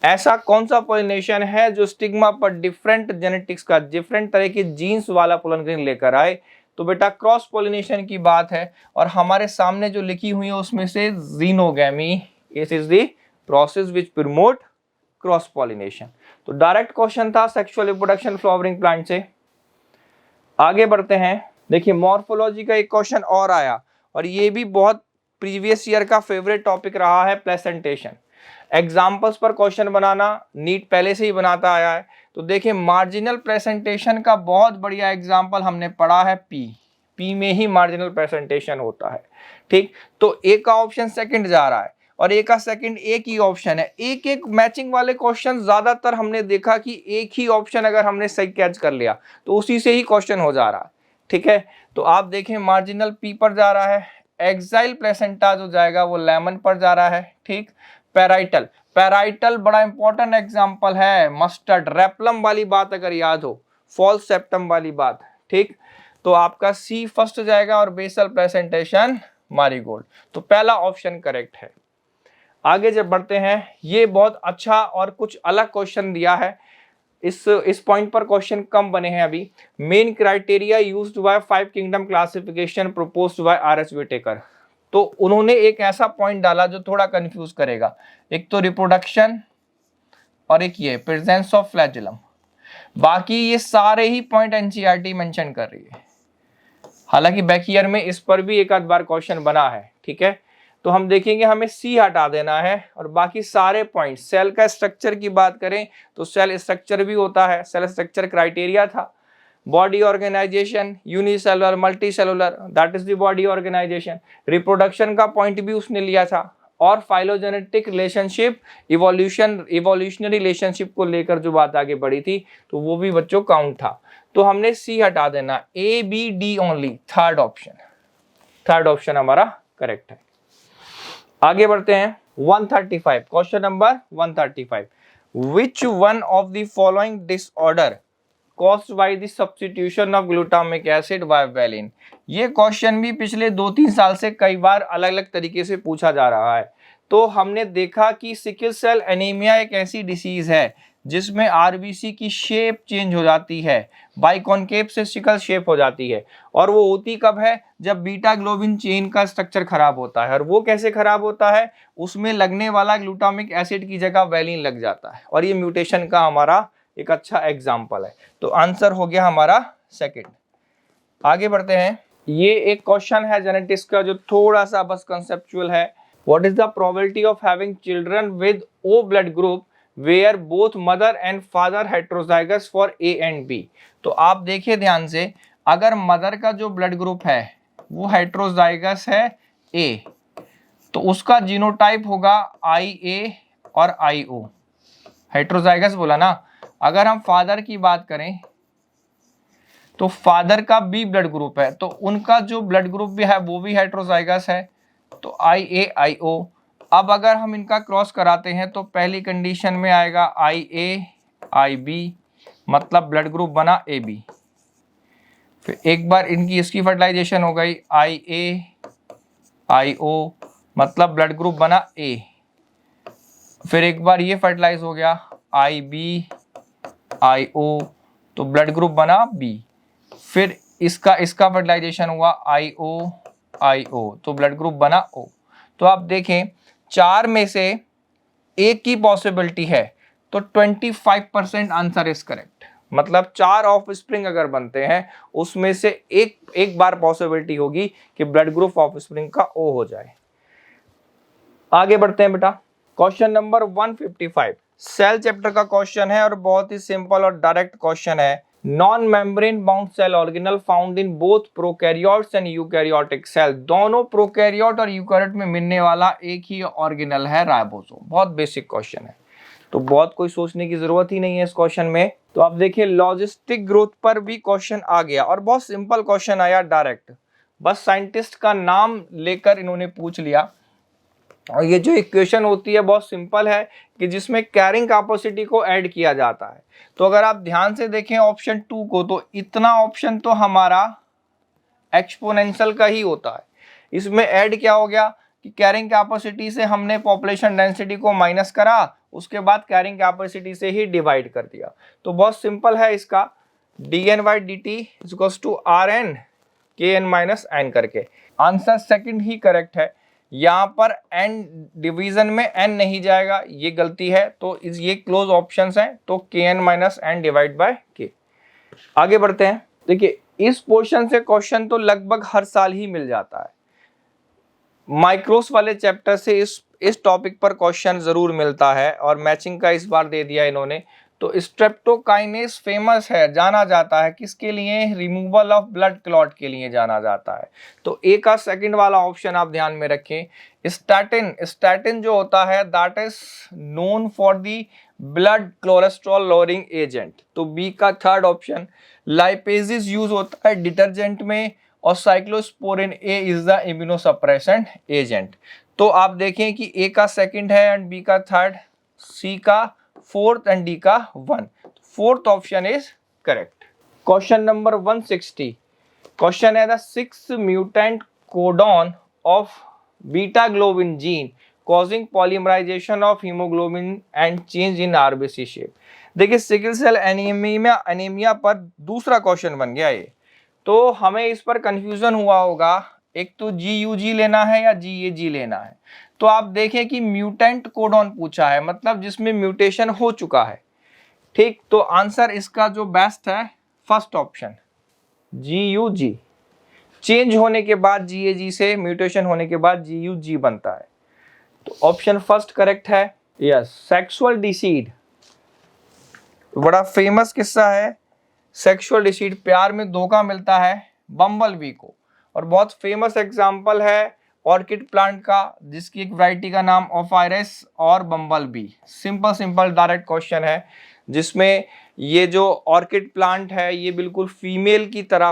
ऐसा कौन सा पॉलिनेशन है जो स्टिग्मा पर डिफरेंट जेनेटिक्स का, डिफरेंट तरह के जीन्स वाला पोलन ग्रेन लेकर आए। तो बेटा क्रॉस पॉलिनेशन की बात है, और हमारे सामने जो लिखी हुई है उसमें से xenogamy, this is the process which promote cross pollination. तो डायरेक्ट क्वेश्चन था सेक्सुअल रिप्रोडक्शन फ्लावरिंग प्लांट से। आगे बढ़ते हैं। देखिए मॉर्फोलॉजी का एक क्वेश्चन और आया, और ये भी बहुत प्रीवियस ईयर का फेवरेट टॉपिक रहा है, प्लेसेंटेशन। एग्जाम्पल्स पर क्वेश्चन बनाना नीट पहले से ही बनाता आया है। तो देखिए मार्जिनल प्रेजेंटेशन का बहुत बढ़िया एग्जाम्पल हमने पढ़ा है पी में ही मार्जिनल प्रेजेंटेशन होता है, ठीक। तो ए का ऑप्शन सेकंड जा रहा है और ए का सेकंड एक ही ऑप्शन है। एक एक मैचिंग वाले क्वेश्चन ज्यादातर हमने देखा कि एक ही ऑप्शन अगर हमने सही कैच कर लिया तो उसी से ही क्वेश्चन हो जा रहा है, ठीक है। तो आप देखें मार्जिनल पी पर जा रहा है, एक्साइल प्लेसेंटा जो जाएगा वो लेमन पर जा रहा है, ठीक। पैराइटल, पैराइटल बड़ा इंपॉर्टेंट एग्जांपल है, मस्टर्ड, रेपलम वाली बात अगर याद हो, फॉल्स सेप्टम वाली बात, ठीक। तो आपका सी फर्स्ट जाएगा और बेसल प्रेजेंटेशन मैरीगोल्ड। तो पहला ऑप्शन करेक्ट है। आगे जब बढ़ते हैं, ये बहुत अच्छा और कुछ अलग क्वेश्चन दिया है। इस पॉइंट पर क्वेश्चन कम बने हैं अभी। Main criteria used by 5 kingdom classification proposed by R H. Whittaker. तो उन्होंने एक ऐसा पॉइंट डाला जो थोड़ा कंफ्यूज करेगा। एक तो रिप्रोडक्शन और एक ये प्रेजेंस ऑफ फ्लैजेलम। बाकी ये सारे ही पॉइंट एनसीईआरटी मेंशन कर रही है। हालांकि बैक ईयर में इस पर भी एक आध बार क्वेश्चन बना है, ठीक है। तो हम देखेंगे हमें सी हटा देना है और बाकी सारे पॉइंट। सेल का स्ट्रक्चर की बात करें तो सेल स्ट्रक्चर भी होता है, सेल स्ट्रक्चर क्राइटेरिया था। Body organization, unicellular, multi cellular, that is the body organization. Reproduction का पॉइंट भी उसने लिया था, और फाइलोजेनेटिक रिलेशनशिप, इवोल्यूशनरी रिलेशनशिप को लेकर जो बात आगे बढ़ी थी, तो वो भी बच्चों काउंट था। तो हमने सी हटा देना, A B D only, third option हमारा करेक्ट है। आगे बढ़ते हैं 135, question number 135, which one of the following disorder caused by the substitution of glutamic acid by valine. ये क्वेश्चन भी पिछले 2-3 साल से कई बार अलग अलग तरीके से पूछा जा रहा है। तो हमने देखा कि सिकल सेल एनीमिया एक ऐसी डिसीज है जिसमें आरबीसी की शेप चेंज हो जाती है, बाइकॉन्केव से सिकल शेप हो जाती है, और वो होती कब है, जब बीटा ग्लोबिन चेन का स्ट्रक्चर खराब होता है। और वो कैसे खराब होता है, उसमें लगने वाला ग्लूटामिक एसिड की जगह वेलिन लग जाता है, और ये म्यूटेशन का हमारा एक अच्छा एग्जाम्पल है। तो आंसर हो गया हमारा सेकंड। आगे बढ़ते हैं, ये एक क्वेश्चन है जेनेटिक्स का जो थोड़ा सा बस कंसेप्चुअल है। What is the probability of having children with O blood group where both mother and father heterozygous for A and B. तो आप देखिए ध्यान से, अगर मदर का जो ब्लड ग्रुप है वो हेट्रोजाइगस है ए, तो उसका जीनोटाइप होगा IA और IO, हेट्रोजाइगस बोला ना। अगर हम फादर की बात करें तो फादर का बी ब्लड ग्रुप है, तो उनका जो ब्लड ग्रुप भी है वो भी हेट्रोजाइगस है, तो IA IO। अब अगर हम इनका क्रॉस कराते हैं तो पहली कंडीशन में आएगा IA IB, मतलब ब्लड ग्रुप बना AB। फिर एक बार इसकी फर्टिलाइजेशन हो गई IA IO, मतलब ब्लड ग्रुप बना A। फिर एक बार ये फर्टिलाइज हो गया IB IO, तो ब्लड ग्रुप बना B। फिर इसका फर्टिलाइजेशन हुआ IO, तो ब्लड ग्रुप बना O। तो आप देखें 4 में से एक की पॉसिबिलिटी है, तो 25% आंसर इज करेक्ट। मतलब 4 ऑफ स्प्रिंग अगर बनते हैं उसमें से एक बार पॉसिबिलिटी होगी कि ब्लड ग्रुप ऑफ स्प्रिंग का O हो जाए। आगे बढ़ते हैं बेटा, क्वेश्चन नंबर 155 सेल चैप्टर का क्वेश्चन है और बहुत ही सिंपल और डायरेक्ट क्वेश्चन है। Non membrane bound cell organelle found in both prokaryotes and eukaryotic cell. दोनों प्रोकैरियोट और यूकैरियोट में मिलने वाला एक ही ऑर्गेनल है राइबोसोम। बहुत बेसिक क्वेश्चन है, तो बहुत कोई सोचने की जरूरत ही नहीं है इस क्वेश्चन में। तो आप देखिए लॉजिस्टिक ग्रोथ पर भी क्वेश्चन आ गया और बहुत सिंपल क्वेश्चन आया डायरेक्ट, बस साइंटिस्ट का नाम लेकर इन्होंने पूछ लिया। और ये जो इक्वेशन होती है बहुत सिंपल है कि जिसमें कैरिंग कैपेसिटी को ऐड किया जाता है। तो अगर आप ध्यान से देखें ऑप्शन 2 को, तो इतना ऑप्शन तो हमारा एक्सपोनेंशियल का ही होता है। इसमें ऐड क्या हो गया कि कैरिंग कैपेसिटी से हमने पॉपुलेशन डेंसिटी को माइनस करा, उसके बाद कैरिंग कैपेसिटी से ही डिवाइड कर दिया। तो बहुत सिंपल है इसका, dN/dt = Rn Kn-n करके। आंसर सेकंड ही करेक्ट है। यहाँ पर n डिवीजन में n नहीं जाएगा, ये गलती है, तो ये क्लोज ऑप्शंस हैं, तो Kn-n डिवाइड बाय K। आगे बढ़ते हैं, देखिए इस पोर्शन से क्वेश्चन तो लगभग हर साल ही मिल जाता है। माइक्रोस वाले चैप्टर से इस टॉपिक पर क्वेश्चन जरूर मिलता है और मैचिंग का इस बार दे दिया इन्होंने। तो स्ट्रेप्टोकाइनेस फेमस है, जाना जाता है किसके लिए, रिमूवल ऑफ ब्लड क्लॉट के लिए जाना जाता है। तो ए का सेकंड वाला ऑप्शन आप ध्यान में रखें। स्टैटिन जो होता है that is known for the blood cholesterol lowering agent, तो बी का थर्ड ऑप्शन। लाइपेजिस यूज होता है डिटर्जेंट में, और cyclosporin A is the immunosuppressant agent. तो आप देखें कि ए का सेकंड है एंड बी का थर्ड, सी का फोर्थ एंड डी का 1। Fourth option is correct. Question number 160 question है the 6 mutant codon of beta globin gene causing polymerization of haemoglobin and change in RBC shape. देखिए sickle cell anaemia पर दूसरा question बन गया ये, तो हमें इस पर कंफ्यूजन हुआ होगा, एक तो GUG लेना है या GAG लेना है। तो आप देखें कि म्यूटेंट कोडॉन पूछा है, मतलब जिसमें म्यूटेशन हो चुका है, ठीक। तो आंसर इसका जो बेस्ट है फर्स्ट ऑप्शन GUG, चेंज होने के बाद GAG से म्यूटेशन होने के बाद GUG बनता है, तो ऑप्शन फर्स्ट करेक्ट है। यस, सेक्सुअल डिसीड बड़ा फेमस किस्सा है। सेक्सुअल डिसीड, प्यार में धोखा मिलता है बम्बल बी को, और बहुत फेमस एग्जाम्पल है ऑर्किड प्लांट का, जिसकी एक वैरायटी का नाम ओफायरस और बम्बल बी। सिंपल डायरेक्ट क्वेश्चन है, जिसमें ये जो ऑर्किड प्लांट है ये बिल्कुल फीमेल की तरह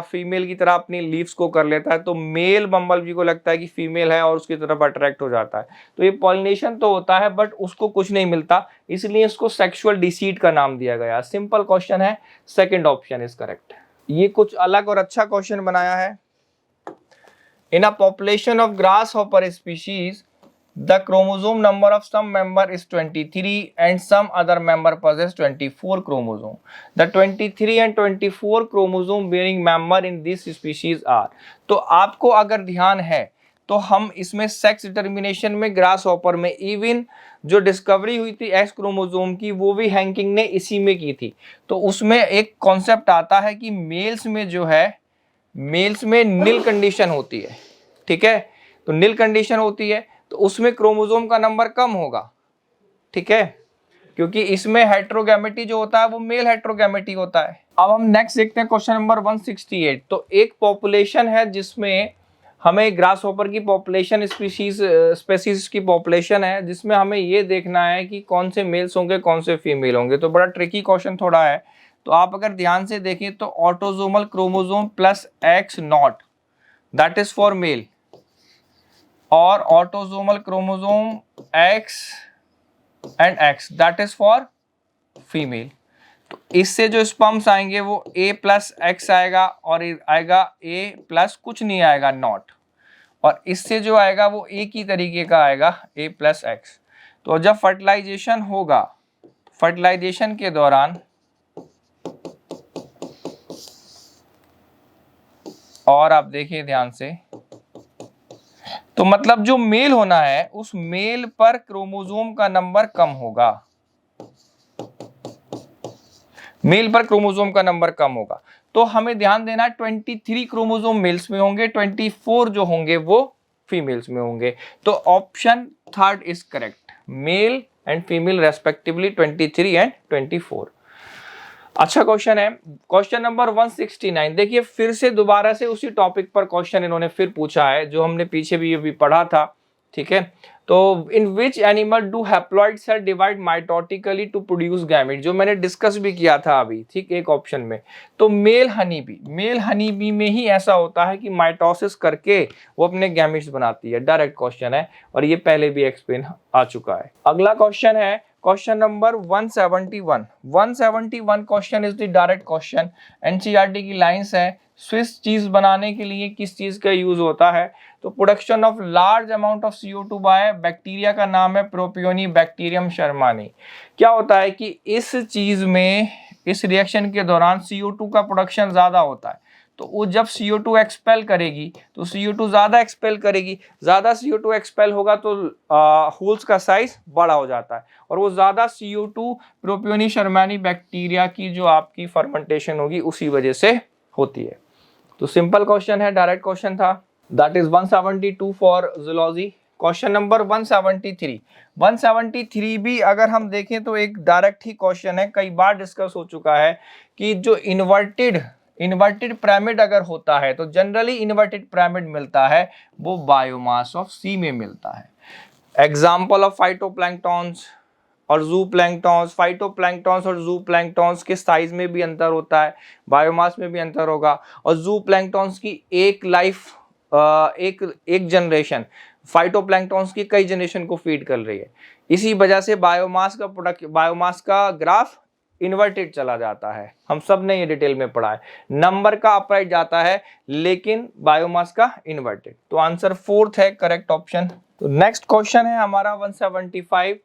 अपनी लीव्स को कर लेता है, तो मेल बम्बल बी को लगता है कि फीमेल है और उसकी तरफ अट्रैक्ट हो जाता है। तो ये पॉलिनेशन तो होता है बट उसको कुछ नहीं मिलता, इसलिए इसको सेक्सुअल डिसीट का नाम दिया गया। सिंपल क्वेश्चन है, सेकंड ऑप्शन इज करेक्ट। ये कुछ अलग और अच्छा क्वेश्चन बनाया है। In a population of grasshopper species the chromosome number of some member is 23 and some other member possess 24 chromosome. The 23 and 24 chromosome bearing member in this species are, तो आपको अगर ध्यान है तो हम इसमें सेक्स डिटर्मिनेशन में ग्रासहॉपर में इवन जो डिस्कवरी हुई थी एक्स क्रोमोसोम की वो भी हैंकिंग ने इसी में की थी। तो उसमें एक कॉन्सेप्ट आता है कि मेल्स में जो है, मेल्स में नील कंडीशन होती है, ठीक है, तो नील कंडीशन होती है तो उसमें क्रोमोसोम का नंबर कम होगा, ठीक है, क्योंकि इसमें हेट्रोगैमेटी जो होता है वो मेल हेट्रोगैमेटी होता है। अब हम नेक्स्ट देखते हैं क्वेश्चन नंबर 168। तो एक पॉपुलेशन है जिसमें हमें ग्रासहॉपर की पॉपुलेशन स्पीसीज की पॉपुलेशन है, जिसमें हमें ये देखना है कि कौन से मेल्स होंगे कौन से फीमेल होंगे। तो बड़ा ट्रिकी क्वेश्चन थोड़ा है, तो आप अगर ध्यान से देखें तो autosomal chromosome plus X naught that is for male और autosomal chromosome X and X that is for female. तो इससे जो स्पर्म्स आएंगे वो A प्लस एक्स आएगा और आएगा A प्लस कुछ नहीं आएगा नॉट, और इससे जो आएगा वो एक ही तरीके का आएगा A प्लस एक्स। तो जब फर्टिलाइजेशन होगा, फर्टिलाइजेशन के दौरान और आप देखिए ध्यान से, तो मतलब जो मेल होना है उस मेल पर क्रोमोसोम का नंबर कम होगा, मेल पर क्रोमोसोम का नंबर कम होगा। तो हमें ध्यान देना 23 क्रोमोसोम मेल्स में होंगे, 24 जो होंगे वो फीमेल्स में होंगे। तो option third is correct, male and female respectively 23 and 24। अच्छा क्वेश्चन है, क्वेश्चन नंबर 169। देखिए फिर से दोबारा से उसी टॉपिक पर क्वेश्चन इन्होंने फिर पूछा है जो हमने पीछे भी अभी पढ़ा था, ठीक है। तो in which animal do haploid cell divide mitotically to produce gamete, जो मैंने डिस्कस भी किया था अभी, ठीक, एक ऑप्शन में। तो मेल हनी बी में ही ऐसा होता है कि माइटोसिस करके वो अपने गैमेट्स बनाती है। डायरेक्ट क्वेश्चन है और ये पहले भी एक्सप्लेन आ चुका है। अगला क्वेश्चन है question number 171। 171 question is the direct question. NCERT की लाइंस है, स्विस चीज बनाने के लिए किस चीज का यूज होता है? तो production of large amount of CO2 by bacteria का नाम है प्रोपियोनी बैक्टीरियम शर्मानी। क्या होता है कि इस चीज में, इस रिएक्शन के दौरान CO2 का प्रोडक्शन ज्यादा होता है, तो वो जब CO2 एक्सपेल करेगी तो CO2 ज़्यादा एक्सपेल करेगी, ज़्यादा CO2 एक्सपेल होगा तो होल्स का साइज बड़ा हो जाता है, और वो ज़्यादा CO2 प्रोपियोनी शर्मानी बैक्टीरिया की जो आपकी फर्मेंटेशन होगी उसी वजह से होती है। तो सिंपल क्वेश्चन है, डायरेक्ट क्वेश्चन था। That is 172 for zoology. Question number 173। 173 भी अगर हम देखें तो एक डायरेक्ट ही क्वेश्चन है, कई बार डिस्कस हो चुका है कि जो इन्वर्टेड पिरामिड अगर होता है तो जनरली इन्वर्टेड पिरामिड मिलता है वो बायोमास ऑफ सी में मिलता है। एग्जाम्पल ऑफ फाइटोप्लैंक्टॉन्स और जूप्लैंक्टॉन्स। फाइटोप्लैंक्टॉन्स और जूप्लैंक्टॉन्स के साइज में भी अंतर होता है, बायोमास में भी अंतर होगा, और जूप्लैंक्टॉन्स की एक लाइफ एक जनरेशन फाइटोप्लैंक्टॉन्स की कई जनरेशन को फीड कर रही है। इसी वजह से बायोमास का ग्राफ इन्वर्टेड चला जाता है। हम सब ने ये डिटेल में पढ़ा है, नंबर का अपराइट जाता है लेकिन बायोमास का इन्वर्टेड। तो आंसर फोर्थ है करेक्ट ऑप्शन। तो नेक्स्ट क्वेश्चन है हमारा 175।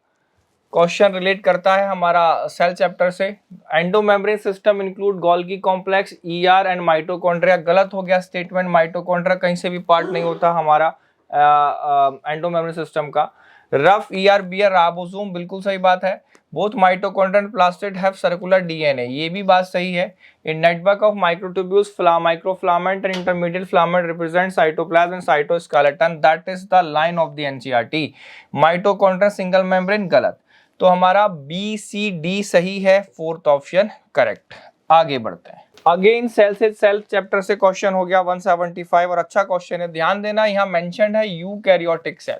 क्वेश्चन रिलेट करता है हमारा सेल चैप्टर से। Endomembrane system include Golgi complex, ER and mitochondria. गलत हो गया स्टेटमेंट, माइटोकॉन्ड्रिया कहीं से भी पार्ट नहीं होता हमारा एंडोमेम्ब्रेन सिस्टम का। रफ ER BR राइबोसोम, बिल्कुल सही बात है। Both mitochondria and plastid have circular DNA, ये भी बात सही है। इन network of microtubules microfilament and intermediate filament represent cytoplasm and cytoskeleton, that is the line of the NCERT। Mitochondria single membrane गलत। तो हमारा B C D सही है, फोर्थ ऑप्शन करेक्ट। आगे बढ़ते हैं। अगेन सेल से सेल चैप्टर से क्वेश्चन हो गया 175 और अच्छा क्वेश्चन है, ध्यान देना। यहाँ मेंशन्ड है यूकैरियोटिक सेल,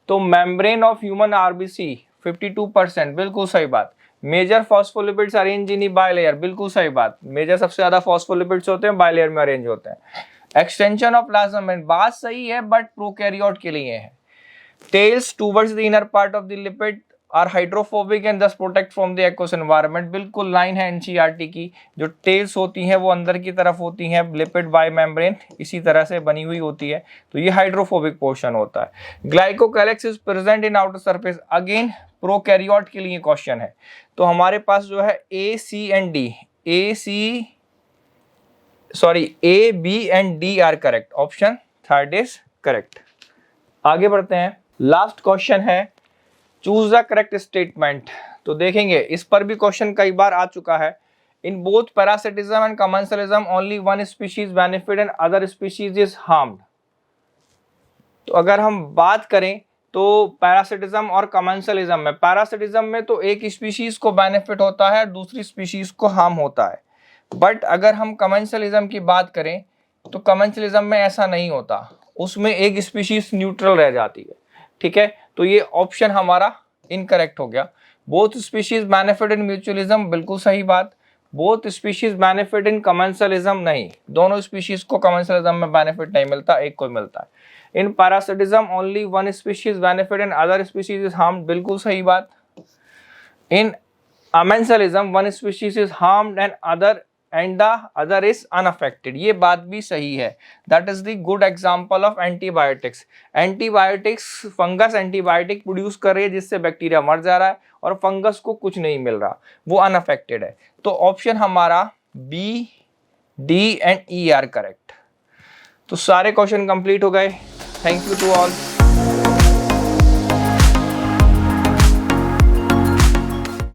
तो मेम्ब्रेन ऑफ ह्यूमन आरबीसी 52%, बिल्कुल सही बात। Major phospholipids arrange in bilayer, बिल्कुल सही बात। मेजर सबसे ज्यादा फॉस्फोलिपिड्स होते हैं बायलेयर में अरेंज होते हैं। एक्सटेंशन ऑफ प्लाज्मा मेम्ब्रेन, बात सही है बट प्रोकैरियोट के लिए है। Tails towards the inner part of the lipid are hydrophobic and thus protect from the aqueous environment, बिल्कुल लाइन है एनसीईआरटी की। जो टेल्स होती हैं वो अंदर की तरफ होती हैं, लिपिड बाय मेम्ब्रेन इसी तरह से बनी हुई होती है, तो ये हाइड्रोफोबिक पोर्शन होता है। Glycocalyx is present in outer surface, again prokaryote के लिए क्वेश्चन है। तो हमारे पास जो है A B and D are correct, option third is correct. आगे बढ़ते हैं, लास्ट क्वेश्चन है चूज द करेक्ट स्टेटमेंट। तो देखेंगे इस पर भी क्वेश्चन कई बार आ चुका है। In both parasitism and commensalism only one species benefit and other species is harmed. तो अगर हम बात करें तो पैरासिटिज्म और कमेंसलिज्म में, पैरासिटिज्म में तो एक स्पीशीज को बेनिफिट होता है और दूसरी स्पीशीज को हार्म होता है। बट अगर हम कमेंसलिज्म की बात करें तो कमेंसलिज्म में ऐसा नहीं होता, उसमें एक स्पीशीज न्यूट्रल रह जाती है। ठीक है, तो ये ऑप्शन हमारा इनकरेक्ट हो गया। Both species benefit in mutualism, बिल्कुल सही बात। Both species benefit in commensalism, नहीं, दोनों स्पीशीज को कमेंसलिज्म में बेनिफिट नहीं मिलता, एक को मिलता है। In parasitism only one species benefit and other species is harmed, बिल्कुल सही बात। In amensalism one species is harmed and the other is unaffected, ये बात भी सही है। That is the good example of antibiotics. Antibiotics, fungus antibiotic produce कर रही है जिससे बैक्टीरिया मर जा रहा है और फंगस को कुछ नहीं मिल रहा, वो अनअफेक्टेड है। तो ऑप्शन हमारा B, D and E are correct. तो सारे क्वेश्चन कंप्लीट हो गए। Thank you to all.